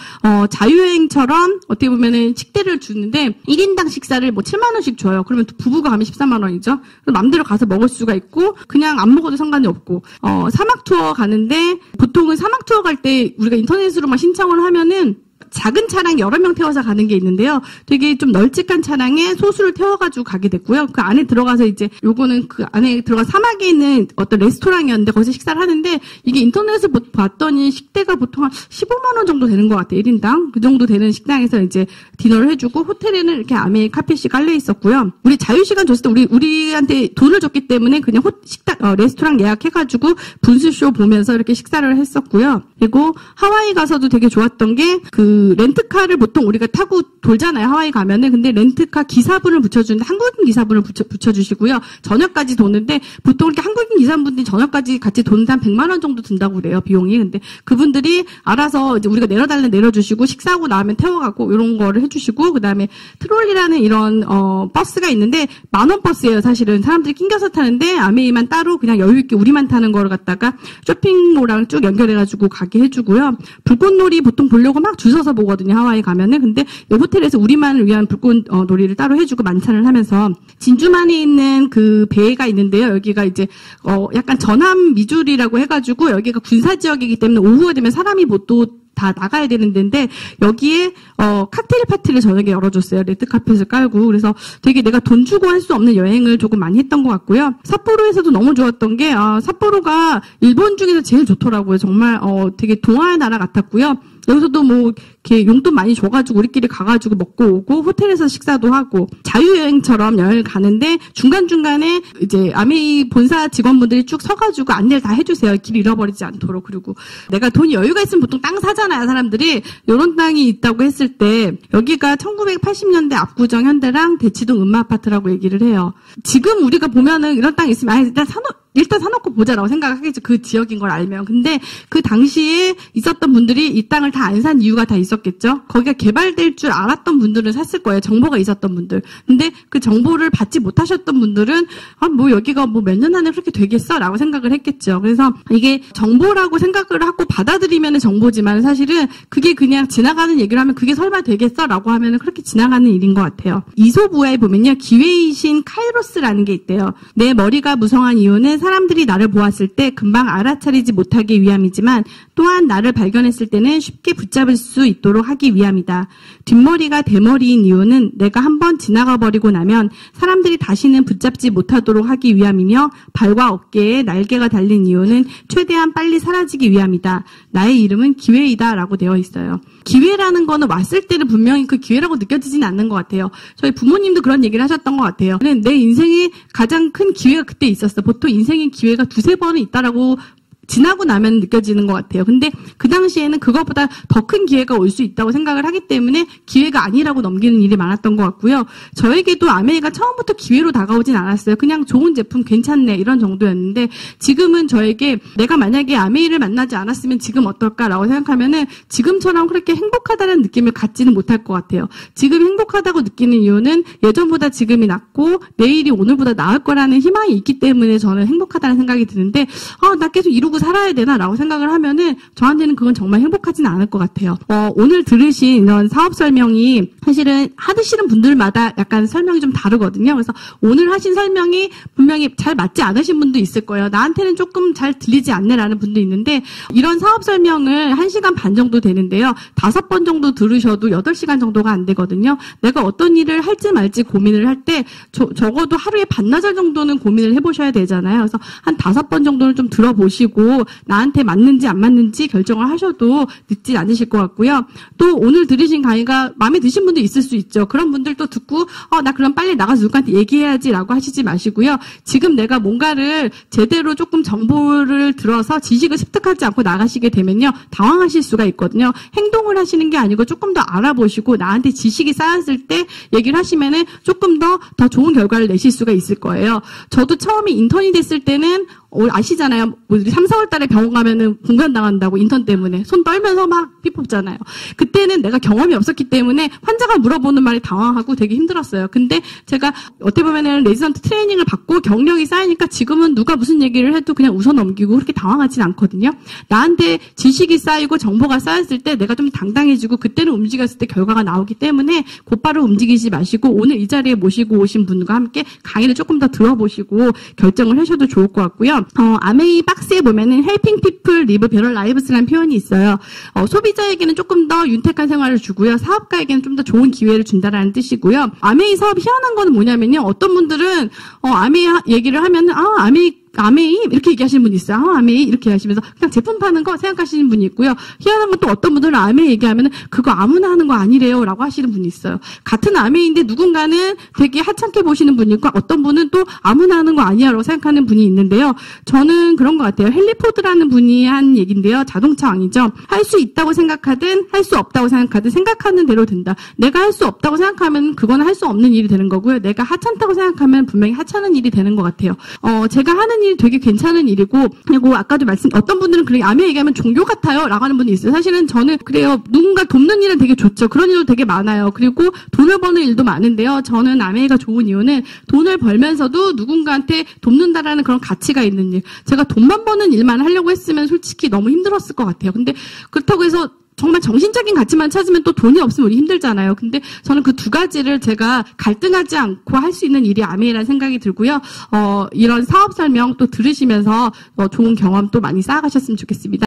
자유여행처럼 어떻게 보면은 식대를 주는데 1인당 식사를 뭐 7만 원씩 줘요. 그러면 부부가 가면 13만 원이죠. 맘대로 가서 먹을 수가 있고, 그냥 안 먹어도 상관이 없고, 사막 투어 가는데, 보통은 사막 투어 갈 때 우리가 인터넷으로만 신청을 하면은 작은 차량 여러 명 태워서 가는 게 있는데요. 되게 좀 널찍한 차량에 소수를 태워가지고 가게 됐고요. 그 안에 들어가서 이제 요거는 그 안에 들어가 사막에 있는 어떤 레스토랑이었는데 거기서 식사를 하는데, 이게 인터넷에서 봤더니 식대가 보통 한 15만 원 정도 되는 것 같아요. 1인당. 그 정도 되는 식당에서 이제 디너를 해주고, 호텔에는 이렇게 아메이 카펫이 깔려 있었고요. 우리 자유시간 줬을 때 우리한테 돈을 줬기 때문에 그냥 레스토랑 예약해가지고 분수쇼 보면서 이렇게 식사를 했었고요. 그리고 하와이 가서도 되게 좋았던 게, 렌트카를 보통 우리가 타고 돌잖아요, 하와이 가면은. 근데 렌트카 기사분을 붙여주는데, 한국인 기사분을 붙여주시고요. 저녁까지 도는데, 보통 이렇게 한국인 기사분들이 저녁까지 같이 도는데 한 100만 원 정도 든다고 그래요, 비용이. 근데 그분들이 알아서 이제 우리가 내려달라면 내려주시고, 식사하고 나면 태워가고, 이런 거를 해주시고, 그 다음에 트롤리라는 이런, 버스가 있는데, 10,000원 버스예요, 사실은. 사람들이 낑겨서 타는데, 아메이만 따로 그냥 여유있게 우리만 타는 거를 갖다가 쇼핑몰랑 쭉 연결해가지고 가게 해주고요. 불꽃놀이 보통 보려고 막 줄 서서 보거든요, 하와이 가면은. 근데 이 호텔에서 우리만을 위한 불꽃놀이를 따로 해주고 만찬을 하면서, 진주만에 있는 그 배가 있는데요. 여기가 이제 약간 전함 미주리라고 해가지고, 여기가 군사 지역이기 때문에 오후가 되면 사람이 또 다 나가야 되는 데인데, 여기에 칵테일 파티를 저녁에 열어줬어요. 레드카펫을 깔고. 그래서 되게 내가 돈 주고 할 수 없는 여행을 조금 많이 했던 것 같고요. 삿포로에서도 너무 좋았던 게, 삿포로가 일본 중에서 제일 좋더라고요. 정말 되게 동화의 나라 같았고요. 여기서도 뭐 이렇게 용돈 많이 줘가지고 우리끼리 가가지고 먹고 오고, 호텔에서 식사도 하고, 자유여행처럼 여행을 가는데 중간중간에 이제 아메이 본사 직원분들이 쭉 서가지고 안내를 다 해주세요. 길 잃어버리지 않도록. 그리고 내가 돈이 여유가 있으면 보통 땅 사잖아요, 사람들이. 이런 땅이 있다고 했을 때, 여기가 1980년대 압구정 현대랑 대치동 음마아파트라고 얘기를 해요. 지금 우리가 보면은 이런 땅 있으면 일단 사놓고 보자라고 생각하겠죠. 그 지역인 걸 알면. 근데 그 당시에 있었던 분들이 이 땅을 다 안 산 이유가 다 있었겠죠. 거기가 개발될 줄 알았던 분들은 샀을 거예요. 정보가 있었던 분들. 근데 그 정보를 받지 못하셨던 분들은 뭐 여기가 뭐 몇 년 안에 그렇게 되겠어라고 생각을 했겠죠. 그래서 이게 정보라고 생각을 하고 받아들이면 정보지만, 사실은 그게 그냥 지나가는 얘기를 하면 그게 설마 되겠어라고 하면 그렇게 지나가는 일인 것 같아요. 이솝우화에 보면요, 기회의 신 카이로스라는 게 있대요. 내 머리가 무성한 이유는 사람들이 나를 보았을 때 금방 알아차리지 못하기 위함이지만, 또한 나를 발견했을 때는 쉽게 붙잡을 수 있도록 하기 위함이다. 뒷머리가 대머리인 이유는 내가 한번 지나가 버리고 나면 사람들이 다시는 붙잡지 못하도록 하기 위함이며, 발과 어깨에 날개가 달린 이유는 최대한 빨리 사라지기 위함이다. 나의 이름은 기회이다 라고 되어 있어요. 기회라는 거는 왔을 때는 분명히 그 기회라고 느껴지진 않는 것 같아요. 저희 부모님도 그런 얘기를 하셨던 것 같아요. 내 인생에 가장 큰 기회가 그때 있었어. 보통 인생의 기회가 2-3번은 있다라고 지나고 나면 느껴지는 것 같아요. 근데 그 당시에는 그것보다 더 큰 기회가 올 수 있다고 생각을 하기 때문에 기회가 아니라고 넘기는 일이 많았던 것 같고요. 저에게도 아메이가 처음부터 기회로 다가오진 않았어요. 그냥 좋은 제품 괜찮네 이런 정도였는데 지금은 저에게 내가 만약에 아메이를 만나지 않았으면 지금 어떨까라고 생각하면은 지금처럼 그렇게 행복하다는 느낌을 갖지는 못할 것 같아요. 지금 행복하다고 느끼는 이유는 예전보다 지금이 낫고 내일이 오늘보다 나을 거라는 희망이 있기 때문에 저는 행복하다는 생각이 드는데 나 계속 이루고 살아야 되나라고 생각을 하면은 저한테는 그건 정말 행복하지는 않을 것 같아요. 오늘 들으신 이런 사업 설명이 사실은 하시는 분들마다 약간 설명이 좀 다르거든요. 그래서 오늘 하신 설명이 분명히 잘 맞지 않으신 분도 있을 거예요. 나한테는 조금 잘 들리지 않네라는 분도 있는데 이런 사업 설명을 1시간 반 정도 되는데요. 5번 정도 들으셔도 8시간 정도가 안 되거든요. 내가 어떤 일을 할지 말지 고민을 할 때 적어도 하루에 반나절 정도는 고민을 해보셔야 되잖아요. 그래서 한 5번 정도는 좀 들어보시고 나한테 맞는지 안 맞는지 결정을 하셔도 늦지 않으실 것 같고요. 또 오늘 들으신 강의가 마음에 드신 분도 있을 수 있죠. 그런 분들도 듣고 나 그럼 빨리 나가서 누구한테 얘기해야지라고 하시지 마시고요. 지금 내가 뭔가를 제대로 조금 정보를 들어서 지식을 습득하지 않고 나가시게 되면요. 당황하실 수가 있거든요. 행동을 하시는 게 아니고 조금 더 알아보시고 나한테 지식이 쌓였을 때 얘기를 하시면은 조금 더 좋은 결과를 내실 수가 있을 거예요. 저도 처음에 인턴이 됐을 때는 아시잖아요. 우리 3, 4월 달에 병원 가면은 분간당한다고 인턴 때문에 손 떨면서 막 피뽑잖아요. 그때는 내가 경험이 없었기 때문에 환자가 물어보는 말이 당황하고 되게 힘들었어요. 근데 제가 어떻게 보면은 레지던트 트레이닝을 받고 경력이 쌓이니까 지금은 누가 무슨 얘기를 해도 그냥 웃어 넘기고 그렇게 당황하진 않거든요. 나한테 지식이 쌓이고 정보가 쌓였을 때 내가 좀 당당해지고 그때는 움직였을 때 결과가 나오기 때문에 곧바로 움직이지 마시고 오늘 이 자리에 모시고 오신 분과 함께 강의를 조금 더 들어보시고 결정을 하셔도 좋을 것 같고요. 아메이 박스에 보면은 helping people live better lives라는 표현이 있어요. 소비자에게는 조금 더 윤택한 생활을 주고요. 사업가에게는 좀 더 좋은 기회를 준다라는 뜻이고요. 아메이 사업 희한한 거는 뭐냐면요. 어떤 분들은 아메이 얘기를 하면은 아메이 이렇게 얘기하시는 분이 있어요. 아메이 이렇게 하시면서 그냥 제품 파는 거 생각하시는 분이 있고요. 희한한 건 또 어떤 분들은 아메이 얘기하면은 그거 아무나 하는 거 아니래요라고 하시는 분이 있어요. 같은 아메이인데 누군가는 되게 하찮게 보시는 분이 있고 어떤 분은 또 아무나 하는 거 아니야라고 생각하는 분이 있는데요. 저는 그런 것 같아요. 헨리 포드라는 분이 한 얘기인데요. 자동차 왕이죠. 할 수 있다고 생각하든 할 수 없다고 생각하든 생각하는 대로 된다. 내가 할 수 없다고 생각하면 그거는 할 수 없는 일이 되는 거고요. 내가 하찮다고 생각하면 분명히 하찮은 일이 되는 것 같아요. 제가 하는 일이 되게 괜찮은 일이고 그리고 아까도 어떤 분들은 그래 아메이 얘기하면 종교 같아요 라고 하는 분이 있어요. 사실은 저는 그래요. 누군가 돕는 일은 되게 좋죠. 그런 일도 되게 많아요. 그리고 돈을 버는 일도 많은데요. 저는 아메이가 좋은 이유는 돈을 벌면서도 누군가한테 돕는다라는 그런 가치가 있는 일. 제가 돈만 버는 일만 하려고 했으면 솔직히 너무 힘들었을 것 같아요. 근데 그렇다고 해서 정말 정신적인 가치만 찾으면 또 돈이 없으면 우리 힘들잖아요. 근데 저는 그 두 가지를 제가 갈등하지 않고 할 수 있는 일이 아메이라는 생각이 들고요. 이런 사업 설명 또 들으시면서 좋은 경험 또 많이 쌓아가셨으면 좋겠습니다.